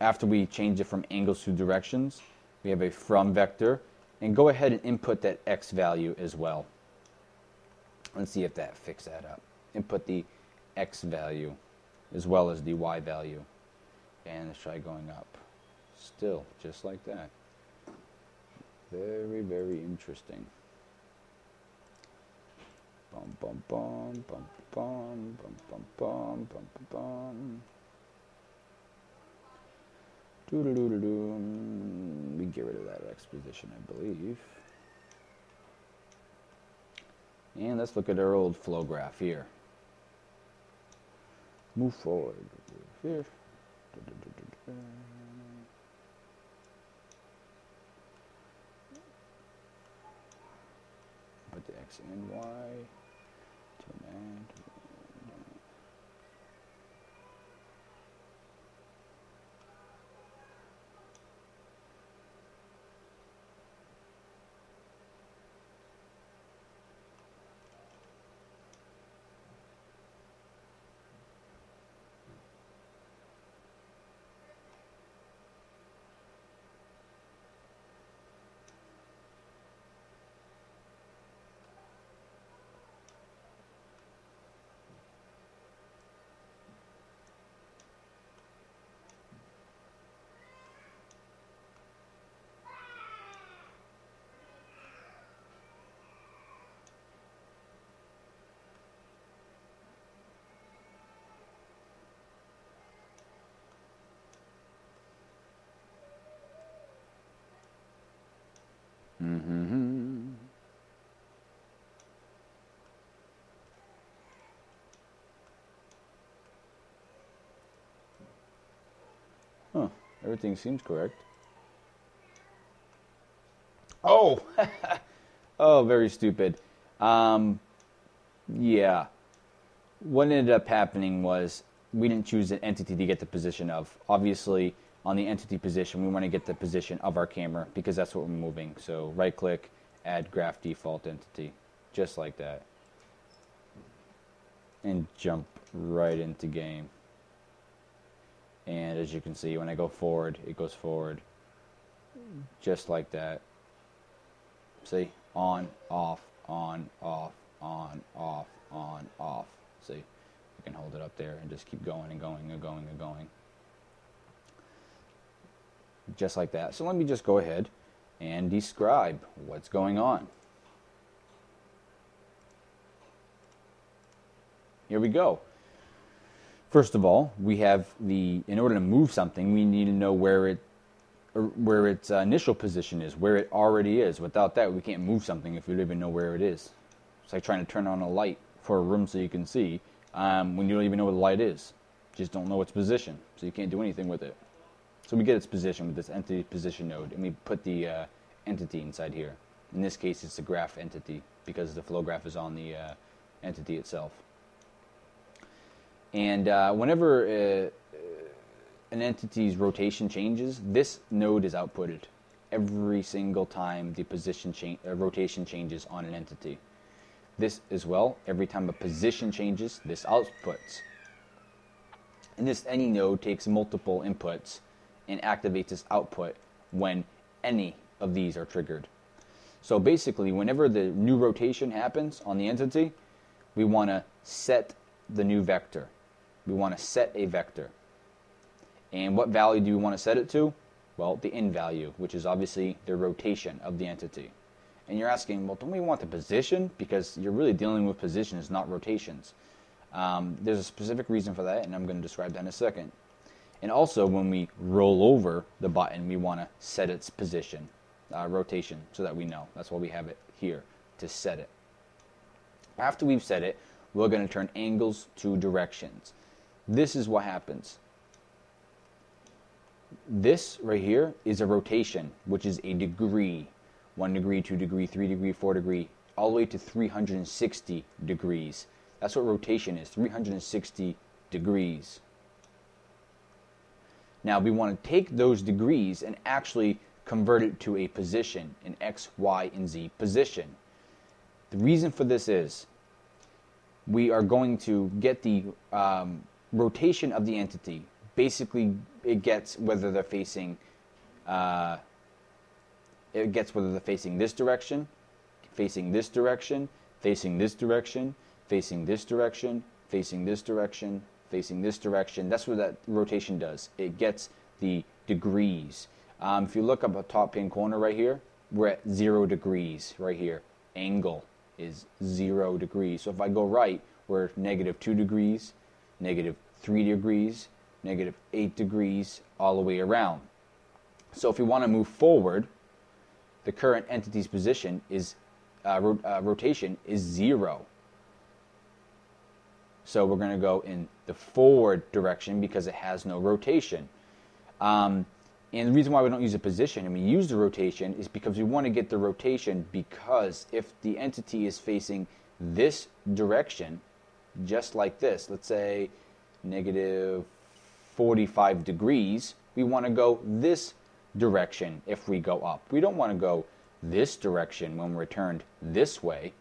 after we change it from angles to directions, we have a from vector, and go ahead and input that X value as well. Let's see if that fixed that up. Input the X value as well as the Y value. And let's try going up. Still, just like that. Very, very interesting. Bum bum bum bum bum bum bum bum bum bum. We get rid of that X position, I believe. And let's look at our old flow graph here. Move forward. Here. Put the X and Y. Turn and. Mm-hmm. Huh. Everything seems correct. Oh! Oh, very stupid. Yeah. What ended up happening was we didn't choose an entity to get the position of. Obviously, on the entity position, we want to get the position of our camera because that's what we're moving. So right-click, add graph default entity, just like that. And jump right into game. And as you can see, when I go forward, it goes forward. Just like that. See? On, off, on, off, on, off, on, off. See? You can hold it up there and just keep going and going and going and going. Just like that. So let me just go ahead and describe what's going on. Here we go. First of all, we have in order to move something, we need to know where its initial position is, where it already is. Without that, we can't move something if we don't even know where it is. It's like trying to turn on a light for a room so you can see when you don't even know where the light is. You just don't know its position, so you can't do anything with it. So we get its position with this entity position node, and we put the entity inside here. In this case, it's the graph entity because the flow graph is on the entity itself. And whenever an entity's rotation changes, this node is outputted every single time the position rotation changes on an entity. This as well, every time a position changes, this outputs. And this any node takes multiple inputs and activates this output when any of these are triggered. So basically, whenever the new rotation happens on the entity, we want to set the new vector. We want to set a vector. And what value do we want to set it to? Well, the in value, which is obviously the rotation of the entity. And you're asking, well, don't we want the position? Because you're really dealing with positions, not rotations. There's a specific reason for that, and I'm going to describe that in a second. And also, when we roll over the button, we want to set its position, rotation, so that we know. That's why we have it here, to set it. After we've set it, we're going to turn angles to directions. This is what happens. This right here is a rotation, which is a degree. 1 degree, 2 degree, 3 degree, 4 degree, all the way to 360 degrees. That's what rotation is, 360 degrees. Now we want to take those degrees and actually convert it to a position, an X, Y, and Z position. The reason for this is we are going to get the rotation of the entity. Basically, it gets whether they're facing this direction, facing this direction, facing this direction, facing this direction, facing this direction, facing this direction. That's what that rotation does. It gets the degrees. If you look up at the top pin corner right here, we're at 0 degrees right here. Angle is 0 degrees. So if I go right, we're -2 degrees, -3 degrees, -8 degrees, all the way around. So if we want to move forward, the current entity's position is rotation is 0. So we're going to go in the forward direction because it has no rotation. And the reason why we don't use a position and we use the rotation is because we want to get the rotation, because if the entity is facing this direction, just like this, let's say negative 45 degrees, we want to go this direction if we go up. We don't want to go this direction when we're turned this way,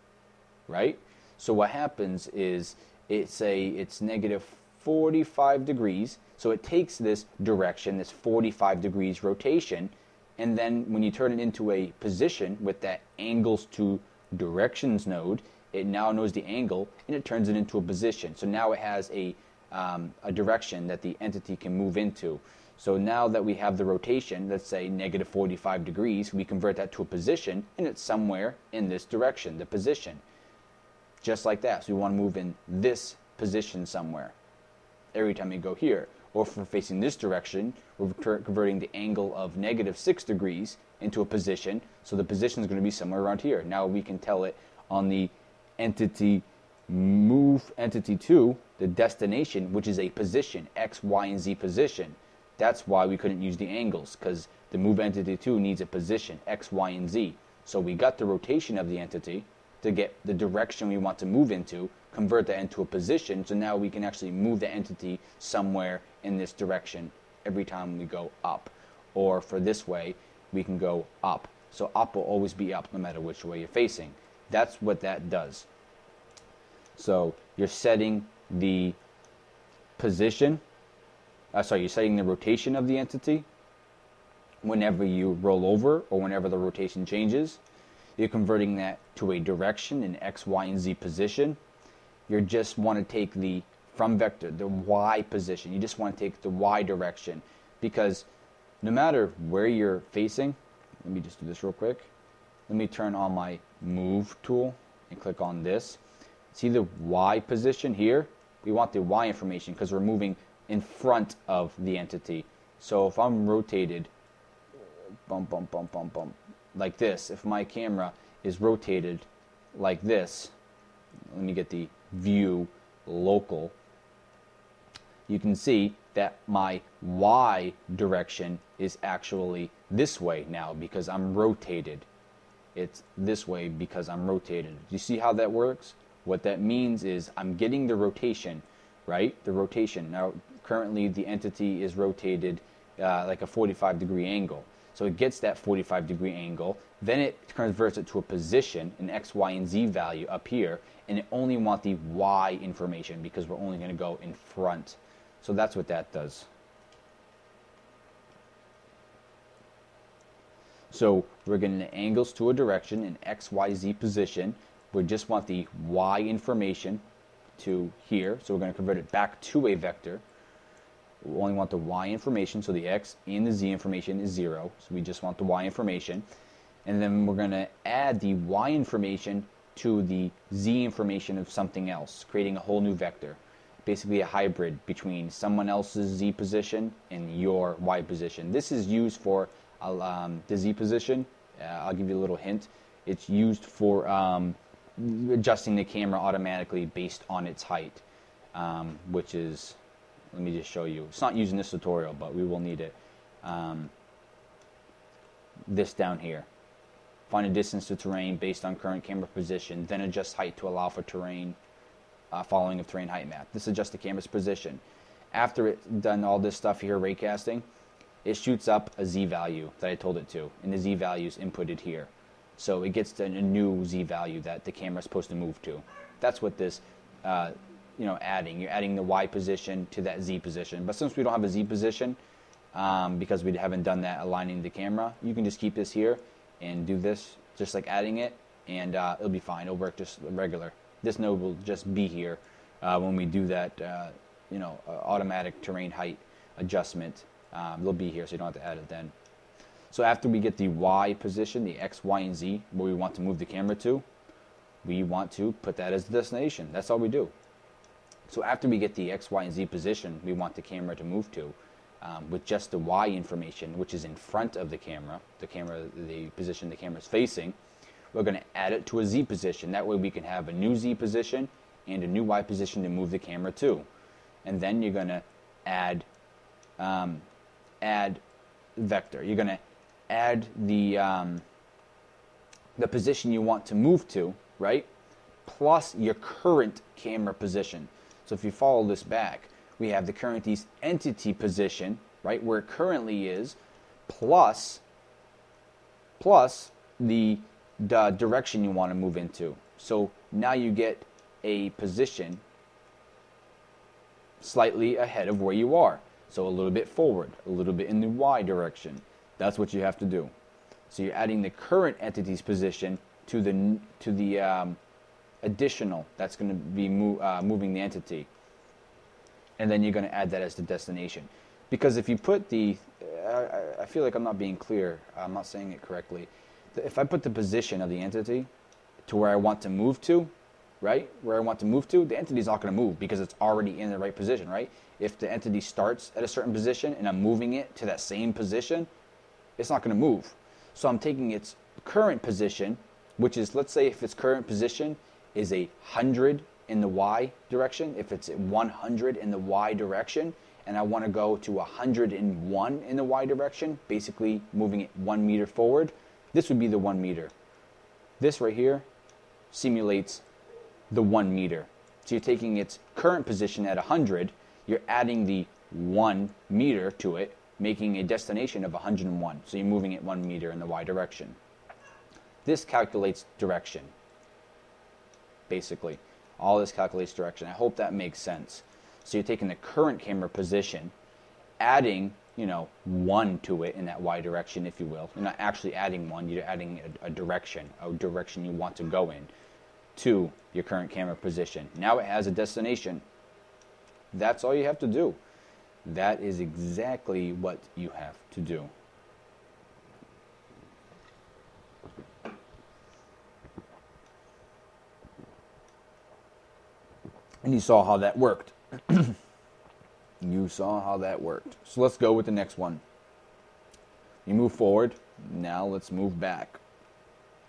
right? So what happens is it's negative 45 degrees, so it takes this direction, this 45 degrees rotation, and then when you turn it into a position with that angles to directions node, it now knows the angle and it turns it into a position. So now it has a direction that the entity can move into. So now that we have the rotation, let's say negative 45 degrees, we convert that to a position, and it's somewhere in this direction, the position. Just like that. So we want to move in this position somewhere every time we go here. Or if we're facing this direction, we're converting the angle of negative 6 degrees into a position. So the position is going to be somewhere around here. Now we can tell it on the entity move entity to the destination, which is a position, X, Y, and Z position. That's why we couldn't use the angles, because the move entity to needs a position, X, Y, and Z. So we got the rotation of the entity to get the direction we want to move into, convert that into a position, so now we can actually move the entity somewhere in this direction every time we go up. Or for this way, we can go up. So up will always be up no matter which way you're facing. That's what that does. So you're setting the position, you're setting the rotation of the entity whenever you roll over or whenever the rotation changes. You're converting that to a direction in X, Y, and Z position. You just want to take the from vector, the Y position. You just want to take the Y direction, because no matter where you're facing, let me just do this real quick. Let me turn on my move tool and click on this. See the Y position here? We want the Y information because we're moving in front of the entity. So if I'm rotated, like this, if my camera is rotated like this, let me get the view local, you can see that my Y direction is actually this way now because I'm rotated. It's this way because I'm rotated. Do you see how that works? What that means is I'm getting the rotation, right? The rotation. Now, currently the entity is rotated like a 45 degree angle. So it gets that 45 degree angle, then it converts it to a position, an X, Y, and Z value up here, and it only wants the Y information because we're only going to go in front. So that's what that does. So we're getting the angles to a direction in X, Y, Z position. We just want the Y information to here, so we're going to convert it back to a vector. We only want the Y information, so the X and the Z information is 0. So we just want the Y information. And then we're going to add the Y information to the Z information of something else, creating a whole new vector. Basically a hybrid between someone else's Z position and your Y position. This is used for the Z position. I'll give you a little hint. It's used for adjusting the camera automatically based on its height, which is, let me just show you. It's not used in this tutorial, but we will need it. This down here. Find a distance to terrain based on current camera position, then adjust height to allow for terrain following of terrain height map. This adjusts the camera's position. After it's done all this stuff here, raycasting, it shoots up a Z value that I told it to, and the Z value is inputted here. So it gets to a new Z value that the camera is supposed to move to. That's what this, adding. You're adding the Y position to that Z position. But since we don't have a Z position, because we haven't done that aligning the camera, you can just keep this here and do this, just like adding it, and it'll be fine. It'll work just regular. This node will just be here when we do that, automatic terrain height adjustment. They'll be here, so you don't have to add it then. So after we get the Y position, the X, Y, and Z, where we want to move the camera to, we want to put that as the destination. That's all we do. So after we get the X, Y, and Z position we want the camera to move to, with just the Y information, which is in front of the position the camera is facing, we're going to add it to a Z position. That way we can have a new Z position and a new Y position to move the camera to. And then you're going to add vector. You're going to add the position you want to move to, right? Plus your current camera position. So if you follow this back, we have the current entity position, right, where it currently is, plus the direction you want to move into. So now you get a position slightly ahead of where you are. So a little bit forward, a little bit in the Y direction. That's what you have to do. So you're adding the current entity's position to the additional that's going to be moving the entity. And then you're going to add that as the destination. Because if you put the, I feel like I'm not being clear. I'm not saying it correctly. If I put the position of the entity to where I want to move to, right? Where I want to move to, the entity's not going to move because it's already in the right position, right? If the entity starts at a certain position and I'm moving it to that same position, it's not going to move. So I'm taking its current position, which is, let's say if its current position is 100 in the Y direction, if it's 100 in the Y direction, and I want to go to 101 in the Y direction, basically moving it 1 meter forward, this would be the 1 meter. This right here simulates the 1 meter. So you're taking its current position at 100, you're adding the 1 meter to it, making a destination of 101. So you're moving it 1 meter in the Y direction. This calculates direction, basically. All this calculates direction. I hope that makes sense. So you're taking the current camera position, adding, 1 to it in that Y direction, if you will. You're not actually adding 1, you're adding a direction you want to go in to your current camera position. Now it has a destination. That's all you have to do. That is exactly what you have to do. And you saw how that worked. You saw how that worked. So let's go with the next one. You move forward. Now let's move back.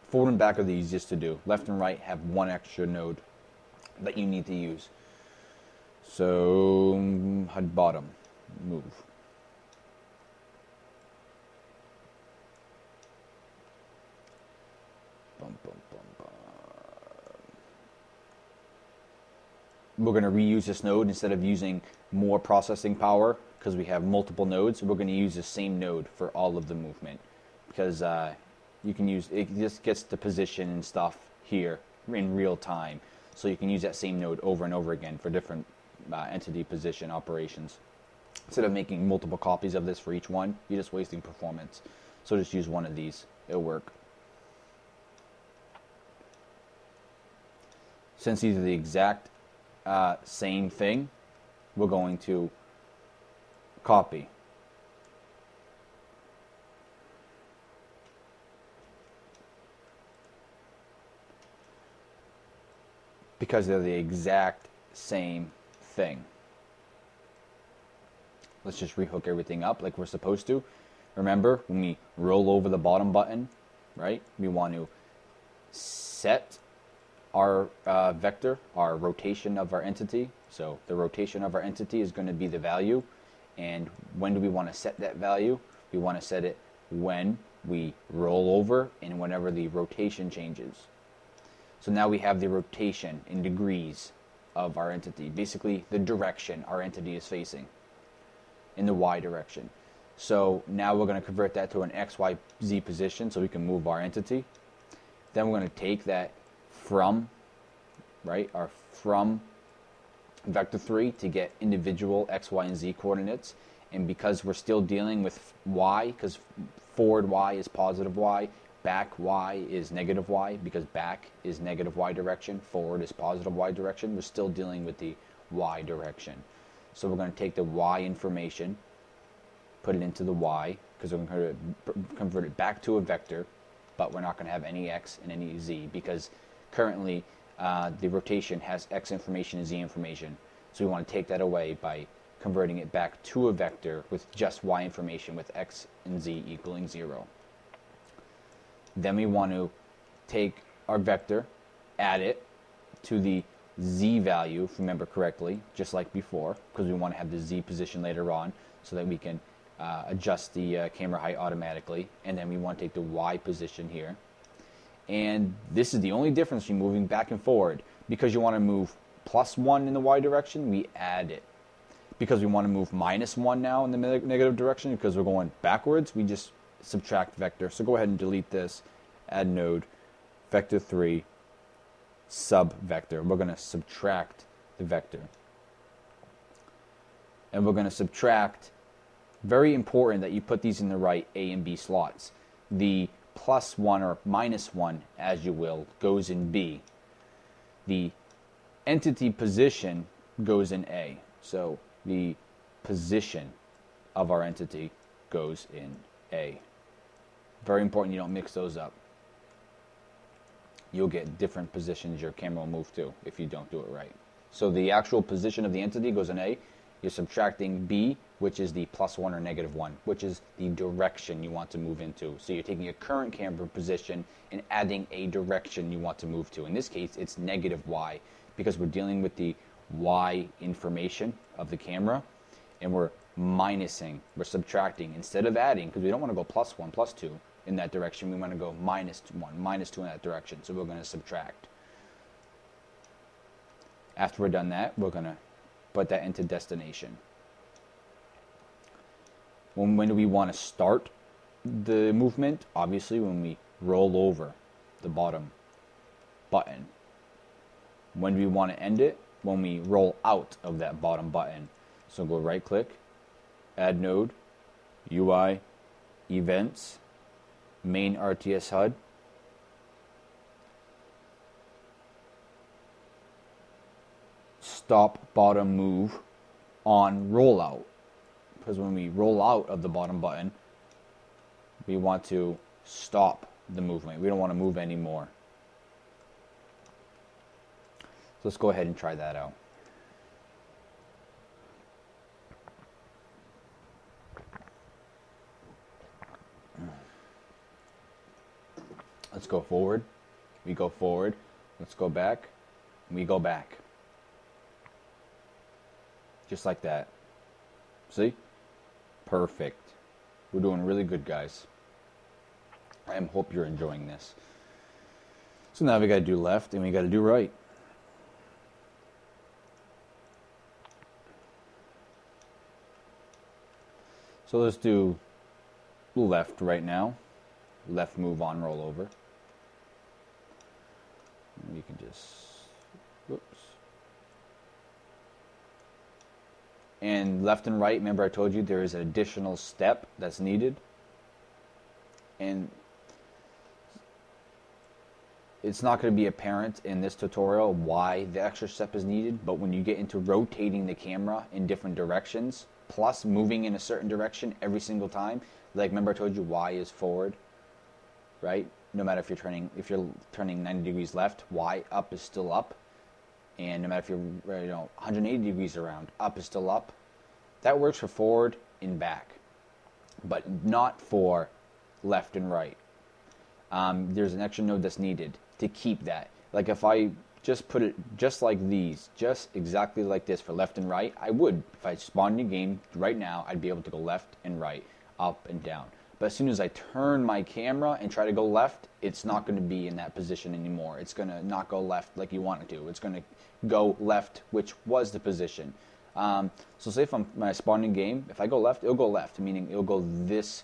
Forward and back are the easiest to do. Left and right have one extra node that you need to use. So, HUD bottom. Move. Bum, bum, bum, bum. We're going to reuse this node instead of using more processing power because we have multiple nodes. We're going to use the same node for all of the movement because you can use it. Just gets the position and stuff here in real time, so you can use that same node over and over again for different entity position operations. Instead of making multiple copies of this for each one, you're just wasting performance. So just use one of these. It'll work. Since these are the exact same thing, we're going to copy. Because they're the exact same thing. Let's just rehook everything up like we're supposed to. Remember, when we roll over the bottom button, right, we want to set our vector, our rotation of our entity. So the rotation of our entity is going to be the value. And when do we want to set that value? We want to set it when we roll over and whenever the rotation changes. So now we have the rotation in degrees of our entity, basically the direction our entity is facing in the Y direction. So now we're going to convert that to an X, Y, Z position so we can move our entity. Then we're going to take that from, right, our from vector 3 to get individual X, Y, and Z coordinates. And because we're still dealing with Y, because forward Y is positive Y, back Y is negative Y, because back is negative Y direction, forward is positive Y direction, we're still dealing with the Y direction. So we're going to take the Y information, put it into the Y, because we're going to convert it back to a vector, but we're not going to have any X and any Z, because currently the rotation has X information and Z information. So we want to take that away by converting it back to a vector with just Y information with X and Z equaling 0. Then we want to take our vector, add it to the Z value, if you remember correctly, just like before, because we want to have the Z position later on so that we can adjust the camera height automatically. And then we want to take the Y position here. And this is the only difference between moving back and forward. Because you want to move +1 in the Y direction, we add it. Because we want to move -1 now in the negative direction, because we're going backwards, we just subtract vector. So go ahead and delete this, add node, vector 3, sub vector. We're going to subtract the vector. And we're going to subtract, very important that you put these in the right A and B slots. The +1 or -1, as you will, goes in B. The entity position goes in A. So the position of our entity goes in A. Very important you don't mix those up. You'll get different positions your camera will move to if you don't do it right. So the actual position of the entity goes in A. You're subtracting B, which is the +1 or -1, which is the direction you want to move into. So you're taking your current camera position and adding a direction you want to move to. In this case, it's -Y, because we're dealing with the Y information of the camera, and we're minusing, we're subtracting instead of adding, because we don't want to go +1, +2 in that direction. We want to go -1, -2 in that direction. So we're going to subtract. After we're done that, we're going to put that into destination. When do we want to start the movement? Obviously, when we roll over the bottom button. When do we want to end it? When we roll out of that bottom button. So go right click, add node, UI, events, main RTS HUD. Stop bottom move on rollout. Because when we roll out of the bottom button, we want to stop the movement. We don't want to move anymore. So let's go ahead and try that out. Let's go forward. We go forward. Let's go back. We go back. Just like that. See? Perfect. We're doing really good, guys. I hope you're enjoying this. So now we got to do left and we got to do right. So let's do left right now. Left move on rollover. We can just, whoops. And left and right, remember I told you there is an additional step that's needed. And it's not going to be apparent in this tutorial why the extra step is needed, but when you get into rotating the camera in different directions, plus moving in a certain direction every single time, like remember I told you Y is forward, right? No matter if you're turning 90 degrees left, Y up is still up. And no matter if you're 180 degrees around, up is still up. That works for forward and back, but not for left and right. There's an extra node that's needed to keep that. Like if I just put it just like these, just exactly like this for left and right, I would. If I spawned a game right now, I'd be able to go left and right, up and down. But as soon as I turn my camera and try to go left, it's not going to be in that position anymore. It's going to not go left like you want it to. It's going to go left, which was the position. So say if I'm my spawning game, if I go left, it'll go left, meaning it'll go this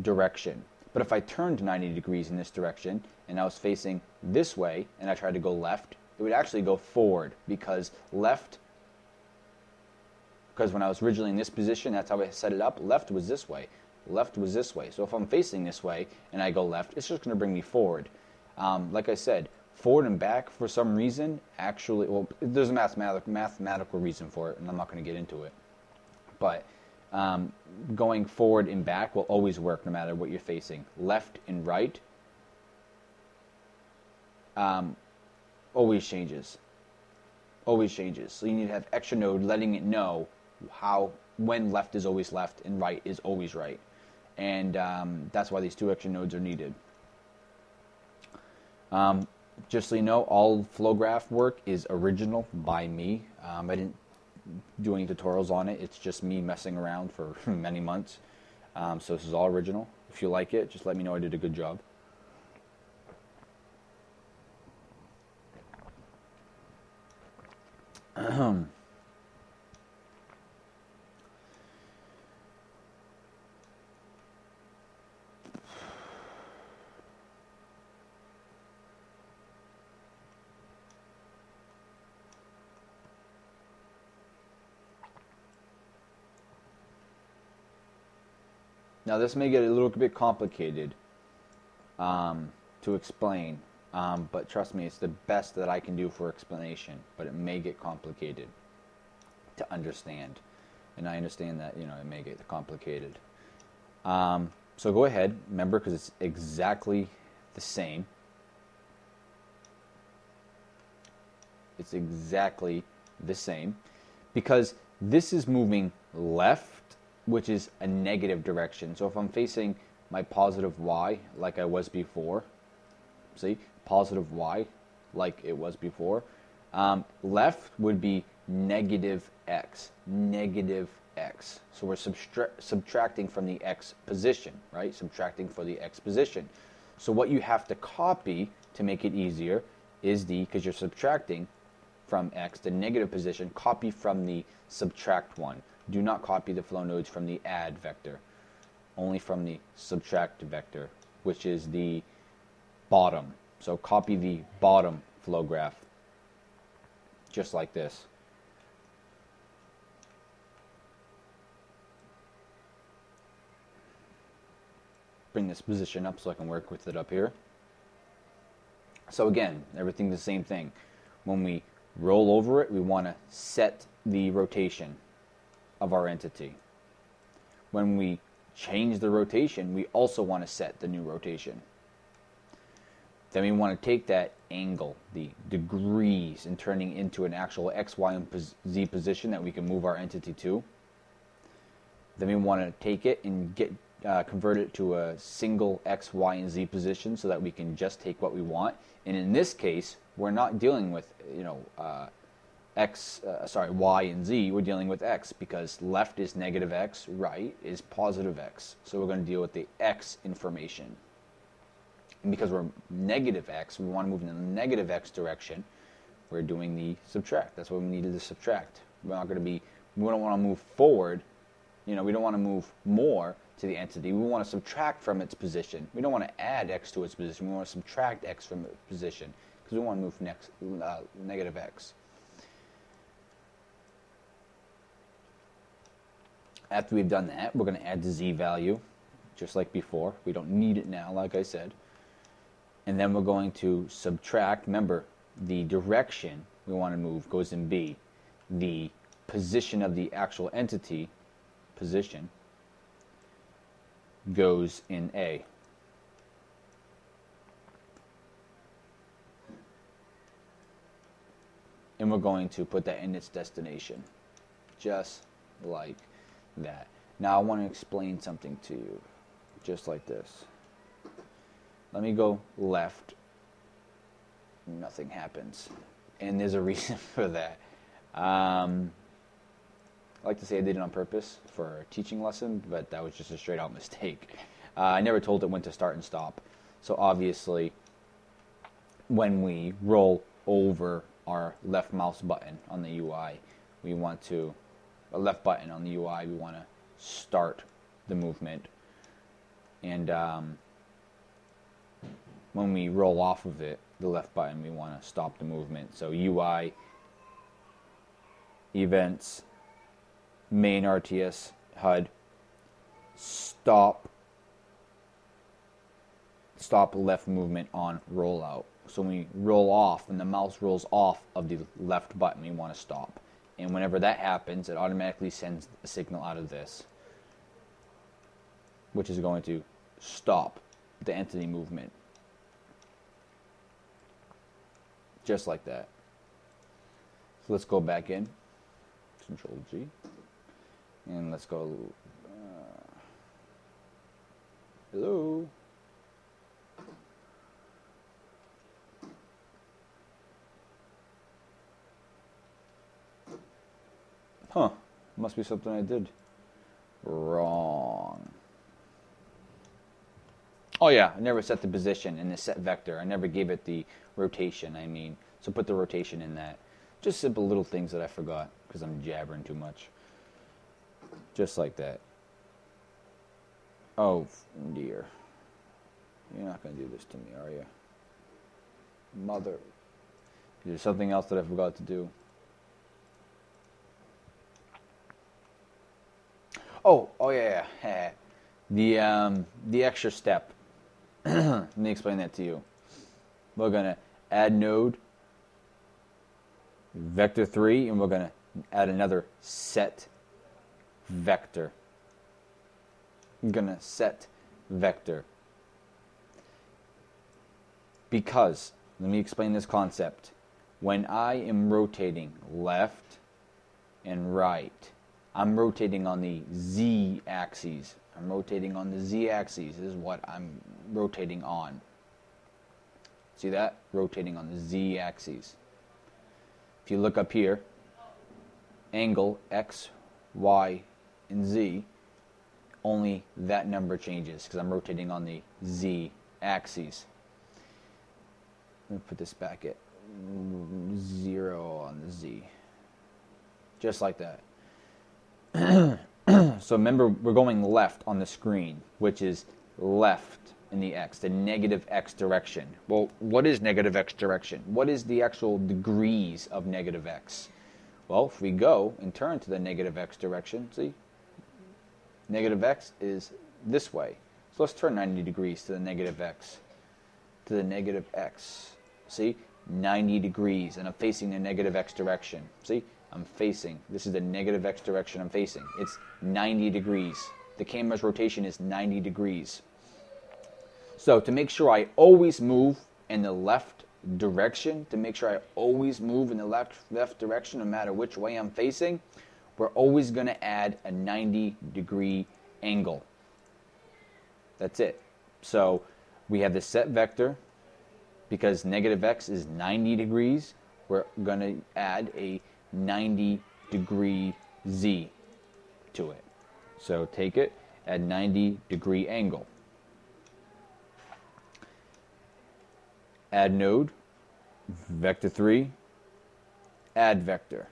direction. But if I turned 90 degrees in this direction and I was facing this way and I tried to go left, it would actually go forward because when I was originally in this position, that's how I set it up, left was this way. Left was this way. So if I'm facing this way and I go left, it's just going to bring me forward. Like I said, forward and back for some reason, actually, well, there's a mathematical reason for it, and I'm not going to get into it. But going forward and back will always work no matter what you're facing. Left and right always changes. Always changes. So you need to have extra node letting it know when left is always left and right is always right. And that's why these two extra nodes are needed. just so you know, all flowgraph work is original by me. I didn't do any tutorials on it. It's just me messing around for many months. So this is all original. If you like it, just let me know I did a good job. Now this may get a little bit complicated to explain, but trust me, it's the best that I can do for explanation, but it may get complicated to understand. And I understand that, it may get complicated. So go ahead, remember, because it's exactly the same. It's exactly the same. Because this is moving left, which is a negative direction. So if I'm facing my positive y like I was before, see, positive y like it was before, left would be negative x, negative x. So we're subtracting from the x position, right? Subtracting for the x position. So what you have to copy to make it easier is because you're subtracting from x, the negative position, copy from the subtract one. Do not copy the flow nodes from the add vector, only from the subtract vector, which is the bottom. So copy the bottom flow graph, just like this. Bring this position up so I can work with it up here. So again, everything's the same thing. When we roll over it, we want to set the rotation of our entity. When we change the rotation, we also want to set the new rotation. Then we want to take that angle, the degrees, and turning into an actual X, Y, and Z position that we can move our entity to. Then we want to take it and convert it to a single X, Y, and Z position so that we can just take what we want. And in this case, we're not dealing with, Y and Z, we're dealing with X, because left is negative X, right is positive X. So we're going to deal with the X information. And because we're negative X, we want to move in the negative X direction, we're doing the subtract. That's what we needed to subtract. We don't want to move forward, we don't want to move more to the entity. We want to subtract from its position. We don't want to add X to its position. We want to subtract X from its position, because we want to move negative X. After we've done that, we're going to add the Z value, just like before. We don't need it now, like I said. And then we're going to subtract. Remember, the direction we want to move goes in B. The position of the actual entity, position, goes in A. And we're going to put that in its destination, just like that. Now I want to explain something to you, just like this. Let me go left. Nothing happens. And there's a reason for that. I like to say I did it on purpose for a teaching lesson, but that was just a straight out mistake. I never told it when to start and stop. So obviously, when we roll over our left mouse button on the UI, we want to left button on the UI, we want to start the movement. And when we roll off of it, the left button, we want to stop the movement. So UI, events, main RTS HUD, stop left movement on rollout. So when we roll off, when the mouse rolls off of the left button, we want to stop. And whenever that happens, it automatically sends a signal out of this, which is going to stop the entity movement. Just like that. So let's go back in. Control G. And let's go. Hello. Huh. Must be something I did wrong. Oh yeah, I never set the position in the set vector. I never gave it the rotation, so put the rotation in that. Just simple little things that I forgot because I'm jabbering too much. Just like that. Oh dear. You're not going to do this to me, are you? Mother. There's something else that I forgot to do. Oh yeah. The extra step. Let me explain that to you. We're going to add node vector 3, and we're going to add another set vector. I'm going to set vector. Because, let me explain this concept. When I am rotating left and right, I'm rotating on the z-axis. I'm rotating on the z-axis. This is what I'm rotating on. See that? Rotating on the z-axis. If you look up here, angle x, y, and z, only that number changes because I'm rotating on the z-axis. Let me put this back at 0 on the z. Just like that. So remember, we're going left on the screen, which is left in the x, the negative x direction. Well, what is negative x direction? What is the actual degrees of negative x? Well, if we go and turn to the negative x direction, see? Negative x is this way. So let's turn 90 degrees to the negative x. To the negative x. See? 90 degrees, and I'm facing the negative x direction. See? I'm facing. This is the negative x direction I'm facing. It's 90 degrees. The camera's rotation is 90 degrees. So to make sure I always move in the left direction, no matter which way I'm facing, we're always going to add a 90-degree angle. That's it. So we have the set vector. Because negative x is 90 degrees, we're going to add a 90-degree z to it. So take it at 90-degree angle. Add node, vector 3, add vector.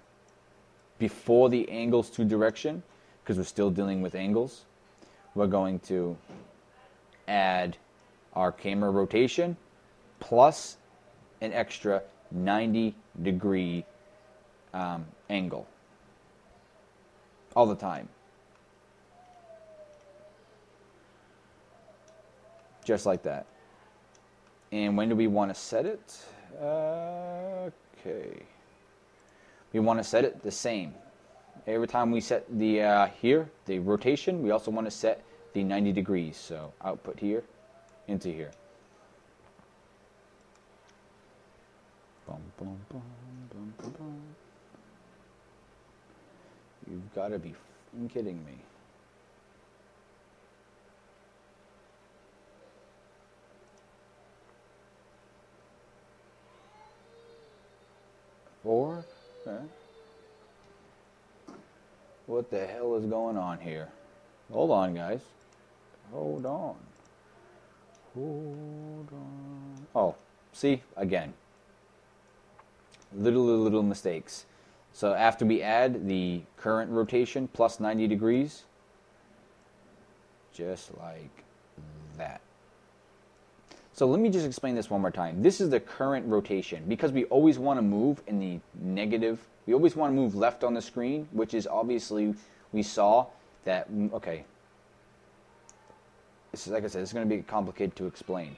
Before the angles to direction, because we're still dealing with angles, we're going to add our camera rotation plus an extra 90-degree angle all the time. Just like that. And when do we want to set it? Okay. We want to set it the same. Every time we set the the rotation, we also want to set the 90 degrees. So output here into here. Bum, bum, bum, bum, bum, bum. You've got to be f***ing kidding me. Four? Okay. What the hell is going on here? Hold on, guys. Hold on. Oh, see? Again. Little mistakes. So after we add the current rotation plus 90 degrees, just like that. So let me just explain this one more time. This is the current rotation because we always want to move in the negative. We always want to move left on the screen, which is obviously, we saw that, okay. This is, like I said, it's going to be complicated to explain.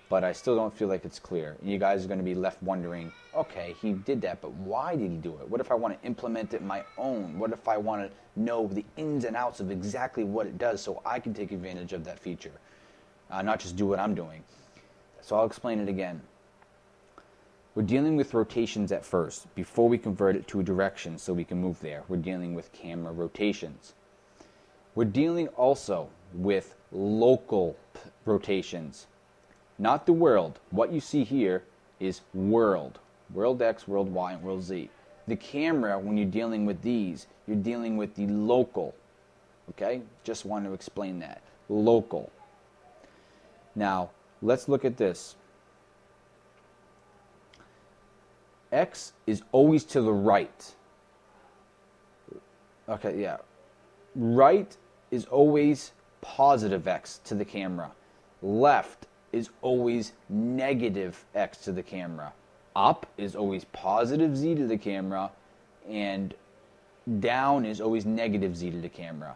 But I still don't feel like it's clear. And you guys are going to be left wondering, okay, he did that, but why did he do it? What if I want to implement it my own? What if I want to know the ins and outs of exactly what it does so I can take advantage of that feature? Not just do what I'm doing. So I'll explain it again. We're dealing with rotations at first, before we convert it to a direction so we can move there. We're dealing with camera rotations. We're dealing also with local rotations. Not the world. What you see here is world. World X, world Y, and world Z. the camera, when you're dealing with these, you're dealing with the local. Okay? Just want to explain that. Local. Now, let's look at this. X is always to the right. Okay, yeah. Right is always positive X to the camera. Left is always negative X to the camera. Up is always positive Z to the camera. And down is always negative Z to the camera.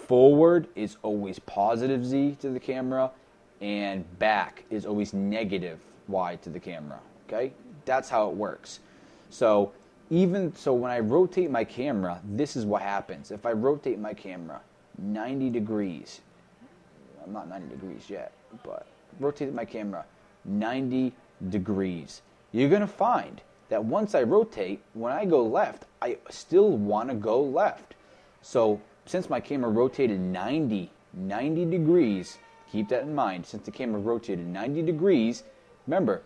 Forward is always positive Z to the camera. And back is always negative Y to the camera. Okay? That's how it works. So when I rotate my camera, this is what happens. If I rotate my camera 90 degrees, I'm not 90 degrees yet, but rotate my camera 90 degrees, you're going to find that once I rotate, when I go left, I still want to go left. So since my camera rotated 90 degrees, keep that in mind, since the camera rotated 90 degrees, remember,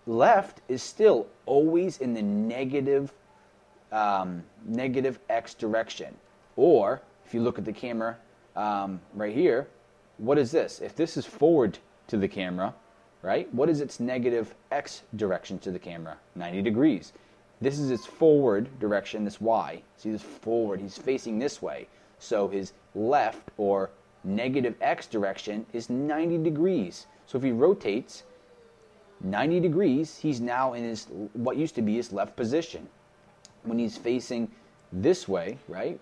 left is still always in the negative X direction. Or, if you look at the camera right here, what is this? If this is forward to the camera, right, what is its negative X direction to the camera? 90 degrees. This is its forward direction, this Y. See, this forward, he's facing this way. So his left, or negative X direction, is 90 degrees. So if he rotates 90 degrees, he's now in his, what used to be his left position. When he's facing this way, right,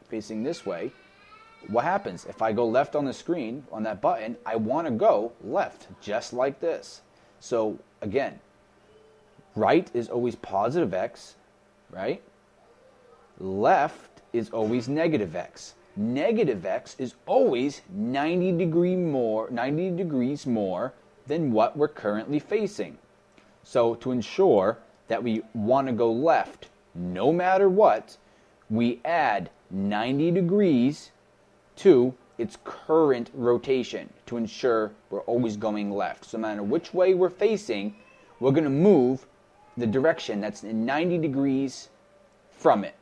facing this way, what happens? If I go left on the screen, on that button, I want to go left, just like this. So, again, right is always positive X, right? Left is always negative X. Negative X is always 90 degrees more than what we're currently facing. So to ensure that we want to go left no matter what, we add 90 degrees to its current rotation to ensure we're always going left. So no matter which way we're facing, we're going to move the direction that's in 90 degrees from it.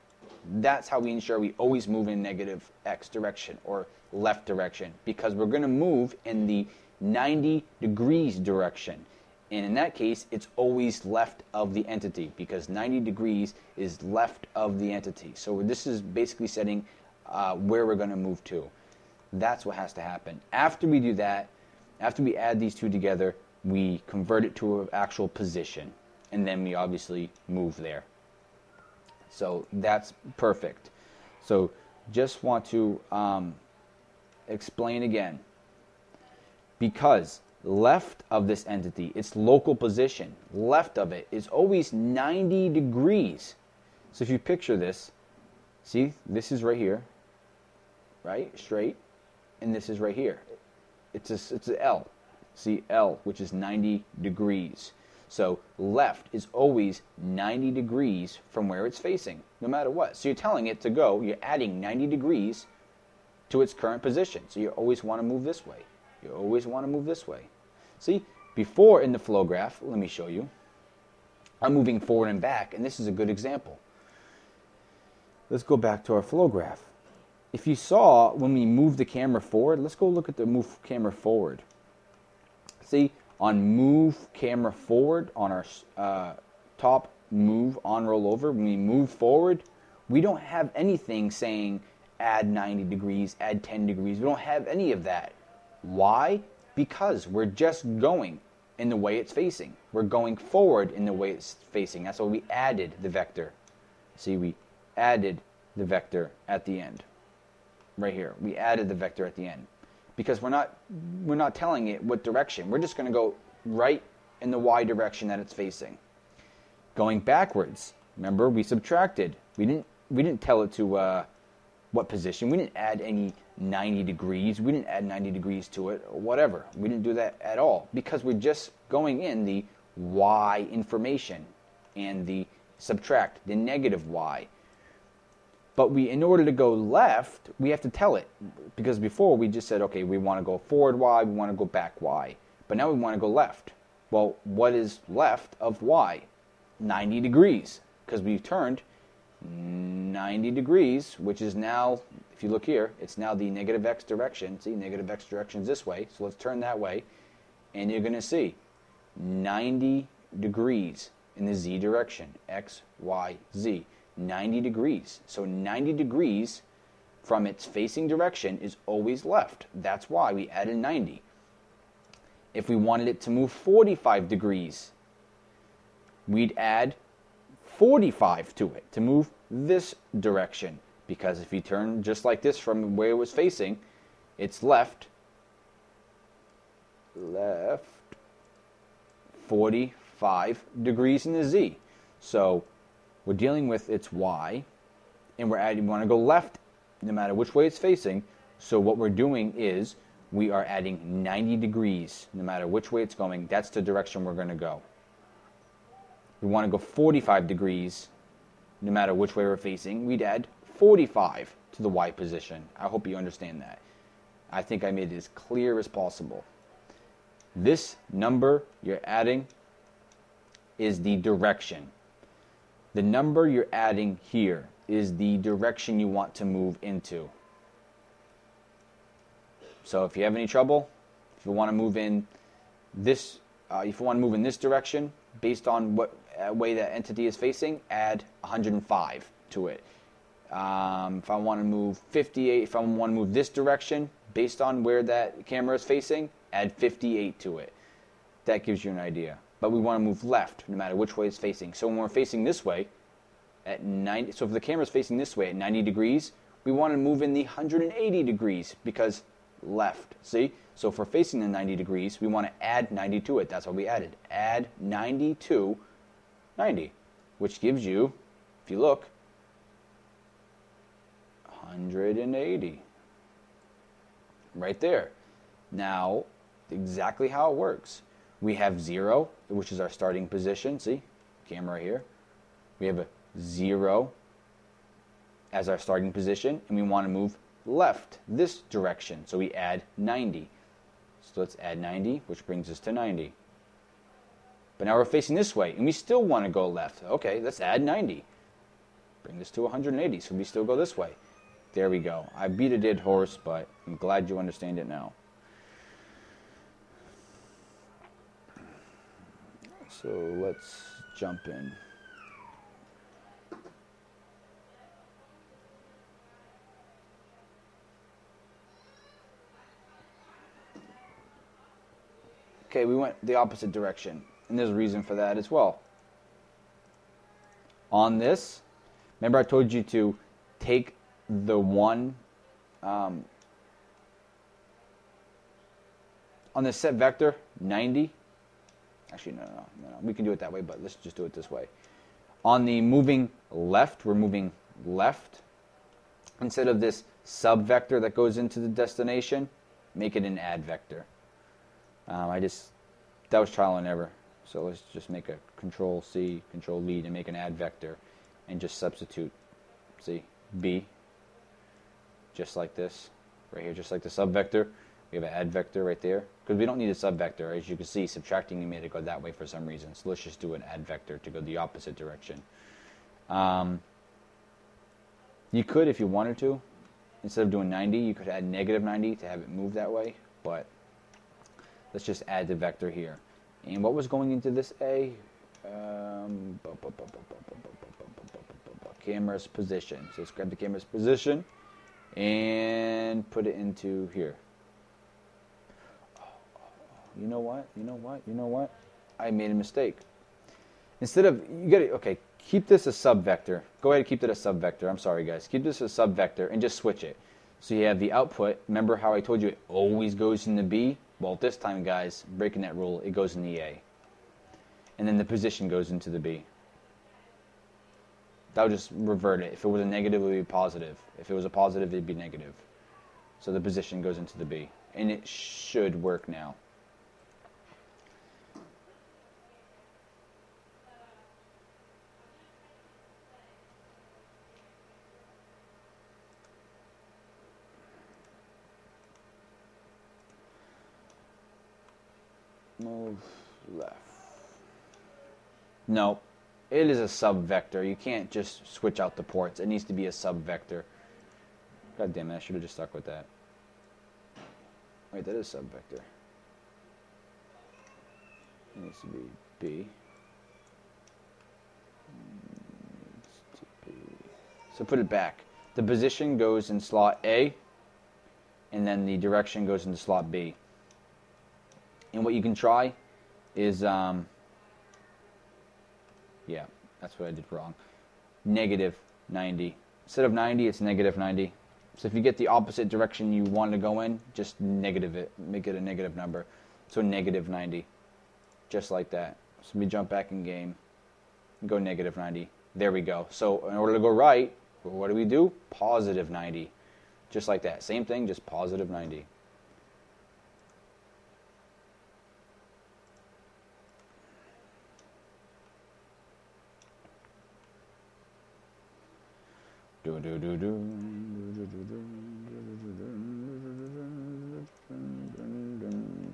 That's how we ensure we always move in negative X direction or left direction, because we're going to move in the 90 degrees direction. And in that case, it's always left of the entity, because 90 degrees is left of the entity. So this is basically setting where we're going to move to. That's what has to happen. After we do that, after we add these two together, we convert it to an actual position. And then we obviously move there. So that's perfect. So just want to explain again. Because left of this entity, its local position, left of it is always 90 degrees. So if you picture this, see, this is right here, right, straight, and this is right here. It's an L. See, L, which is 90 degrees. So left is always 90 degrees from where it's facing, no matter what. So you're telling it to go, you're adding 90 degrees to its current position. So you always want to move this way. You always want to move this way. See, before in the flow graph, let me show you. I'm moving forward and back, and this is a good example. Let's go back to our flow graph. If you saw when we move the camera forward, let's go look at the move camera forward. See, on move camera forward, on our top move on rollover, when we move forward, we don't have anything saying add 90 degrees, add 10 degrees. We don't have any of that. Why? Because we're just going in the way it's facing. We're going forward in the way it's facing. That's why we added the vector. See, we added the vector at the end. Right here. We added the vector at the end. Because we're not telling it what direction. We're just going to go right in the Y direction that it's facing. Going backwards. Remember, we subtracted. We didn't tell it to what position. We didn't add any 90 degrees. We didn't add 90 degrees to it or whatever. We didn't do that at all, because we're just going in the Y information and the subtract, the negative Y. But in order to go left, we have to tell it, because before we just said, okay, we want to go forward Y, we want to go back Y. But now we want to go left. Well, what is left of Y? 90 degrees. because we've turned 90 degrees, which is now, if you look here, it's now the negative x direction. See, negative x direction is this way, so let's turn that way, and you're going to see 90 degrees in the z direction, x, y, z, 90 degrees. So 90 degrees from its facing direction is always left. That's why we added 90. If we wanted it to move 45 degrees, we'd add 45 to it to move this direction, because if you turn just like this from where it was facing, it's left 45 degrees in the z. So we're dealing with its y, and we want to go left no matter which way it's facing. So what we're doing is we are adding 90 degrees no matter which way it's going. That's the direction we're going to go. We want to go 45 degrees no matter which way we're facing. We'd add 45 to the y position. I hope you understand that. I think I made it as clear as possible. This number you're adding is the direction. The number you're adding here is the direction you want to move into. So if you have any trouble, if you want to move in this, direction based on what way that entity is facing, add 105 to it. If I want to move 58, if I want to move this direction based on where that camera is facing, add 58 to it. That gives you an idea. But we want to move left no matter which way it's facing. So when we're facing this way at 90, so if the camera is facing this way at 90 degrees, we want to move in the 180 degrees because left. See? So if we're facing the 90 degrees, we want to add 90 to it. That's what we added. Add 90 to 90, which gives you, if you look, 180. Right there. Now, exactly how it works. We have 0, which is our starting position. See? Camera right here. We have a 0 as our starting position, and we want to move left this direction. So we add 90. So let's add 90, which brings us to 90. But now we're facing this way, and we still want to go left. Okay, let's add 90. Bring this to 180, so we still go this way. There we go. I beat a dead horse, but I'm glad you understand it now. So let's jump in. Okay, we went the opposite direction, and there's a reason for that as well. On this, remember I told you to take the one, on the set vector, 90. Actually, no, we can do it that way, but let's just do it this way. On the moving left, we're moving left. Instead of this sub vector that goes into the destination, make it an add vector. That was trial and error. So let's just make a Control C, Control V to make an add vector, and just substitute, see, B, just like this, right here, just like the sub vector. We have an add vector right there, because we don't need a sub vector. As you can see, subtracting, you made it go that way for some reason. So let's just do an add vector to go the opposite direction. You could, if you wanted to, instead of doing 90, you could add negative 90 to have it move that way, but let's just add the vector here. And what was going into this A? Camera's position. So let's grab the camera's position and put it into here. You know what? I made a mistake. Instead of, keep this a sub vector. Go ahead and keep it a sub vector. I'm sorry, guys. Keep this a sub vector and just switch it. So you have the output. Remember how I told you it always goes in the B? Well, this time, guys, breaking that rule, it goes in the A. And then the position goes into the B. That would just revert it. If it was a negative, it would be positive. If it was a positive, it would be negative. So the position goes into the B. And it should work now. Move left. No, It is a subvector. You can't just switch out the ports. It needs to be a subvector. God damn it, I should have just stuck with that. Wait, that is subvector. It needs to be B. So put it back. The position goes in slot A, and then the direction goes into slot B. And what you can try is, yeah, that's what I did wrong. Negative 90. Instead of 90, it's negative 90. So if you get the opposite direction you want to go in, just negative it. Make it a negative number. So negative 90. Just like that. So let me jump back in game. Go negative 90. There we go. So in order to go right, what do? Positive 90. Just like that. Same thing, just positive 90.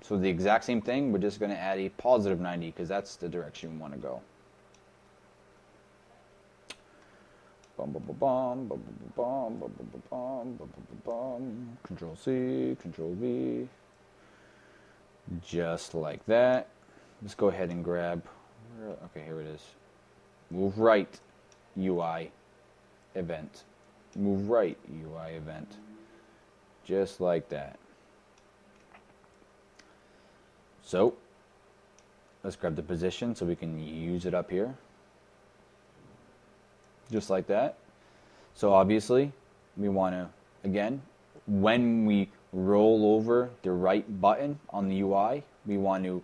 So the exact same thing, we're just going to add a positive 90 because that's the direction we want to go. Control C, Control V. Just like that. Let's go ahead and grab, okay, here it is. Move right, UI event. Move right, UI event. Just like that. So, let's grab the position so we can use it up here. Just like that. So obviously, we want to, again, when we roll over the right button on the UI, we want to,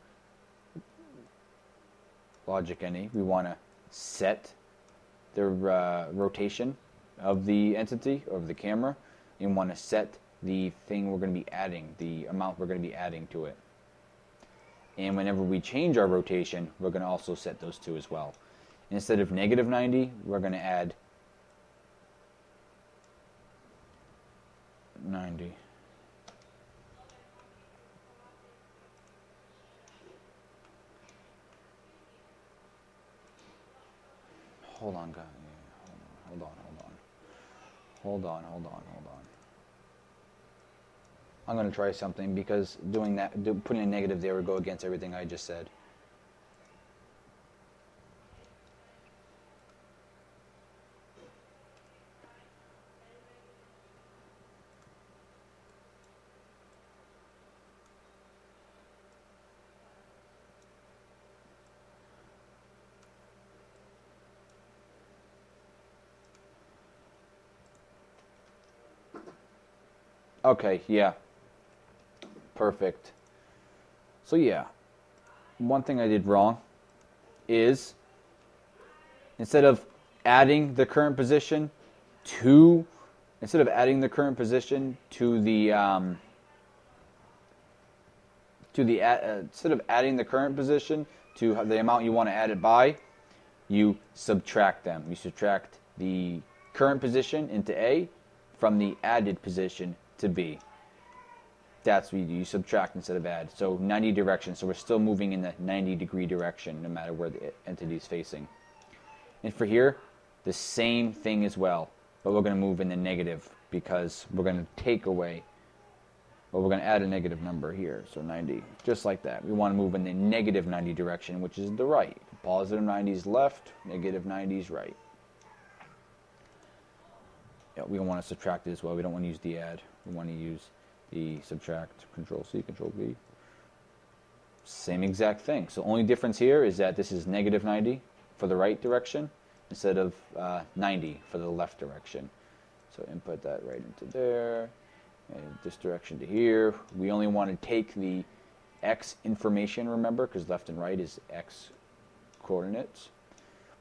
logic any, we want to set the rotation of the entity, of the camera, and want to set the thing we're going to be adding, the amount we're going to be adding to it. And whenever we change our rotation, we're going to also set those two as well. Instead of negative 90, we're going to add 90. Hold on, guys. Hold on. I'm going to try something because doing that, putting a negative there would go against everything I just said. Okay, yeah. Perfect. So yeah, one thing I did wrong is instead of adding the current position to the amount you want to add it by, you subtract them. You subtract the current position into A from the added position to B. That's what you do. You subtract instead of add. So 90 direction. So we're still moving in the 90-degree direction no matter where the entity is facing. And for here, the same thing as well. But we're going to move in the negative because we're going to take away, well, we're going to add a negative number here. So 90. Just like that. We want to move in the negative 90 direction, which is the right. Positive 90 is left. Negative 90 is right. Yeah, we don't want to subtract it as well. We don't want to use the add. We want to use the subtract. Control C, Control V. Same exact thing. So only difference here is that this is negative 90 for the right direction instead of 90 for the left direction. So input that right into there. And this direction to here. We only want to take the X information, remember, because left and right is X coordinates.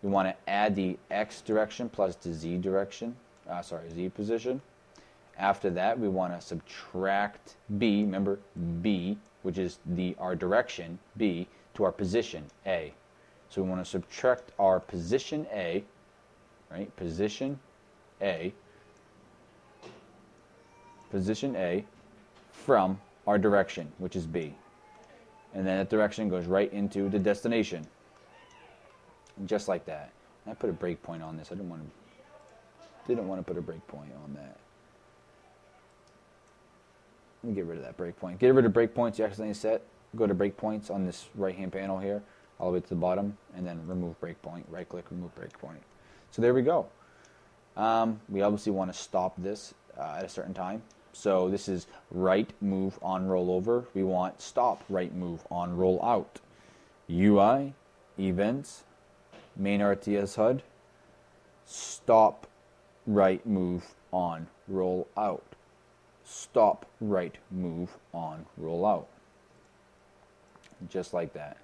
We want to add the X direction plus the Z direction. Z position. After that, we want to subtract B, remember B, which is our direction, B, to our position, A. So we want to subtract our position A, right, position A from our direction, which is B. And then that direction goes right into the destination, just like that. I put a breakpoint on this. I didn't want to put a breakpoint on that. Let me get rid of that breakpoint. Get rid of breakpoints you accidentally set. Go to breakpoints on this right-hand panel here, all the way to the bottom, and then remove breakpoint. Right-click, remove breakpoint. So there we go. We obviously want to stop this at a certain time. So this is right move on rollover. We want stop right move on roll out. UI, events, main RTS HUD, stop right move on roll out. Stop right move on roll out. Just like that.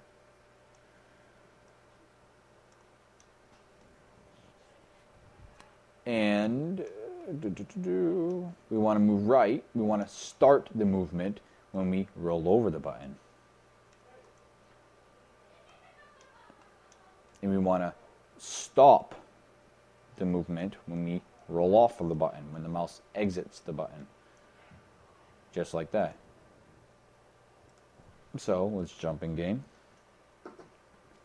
And we want to move right. We want to start the movement when we roll over the button. And we want to stop the movement when we roll off of the button, when the mouse exits the button. Just like that. So let's jump in game.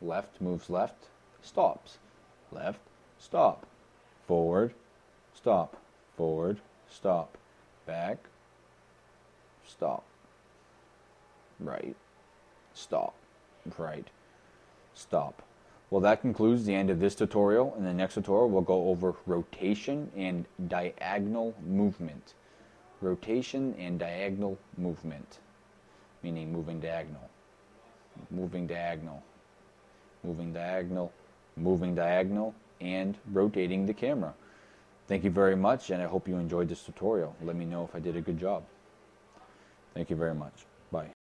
Left moves left, stops. Left, stop. Forward, stop. Forward, stop. Back, stop. Right, stop. Right, stop. Well, that concludes the end of this tutorial. In the next tutorial, we'll go over rotation and diagonal movement. Rotation and diagonal movement, meaning moving diagonal, moving diagonal, moving diagonal, moving diagonal, and rotating the camera. Thank you very much, and I hope you enjoyed this tutorial. Let me know if I did a good job. Thank you very much.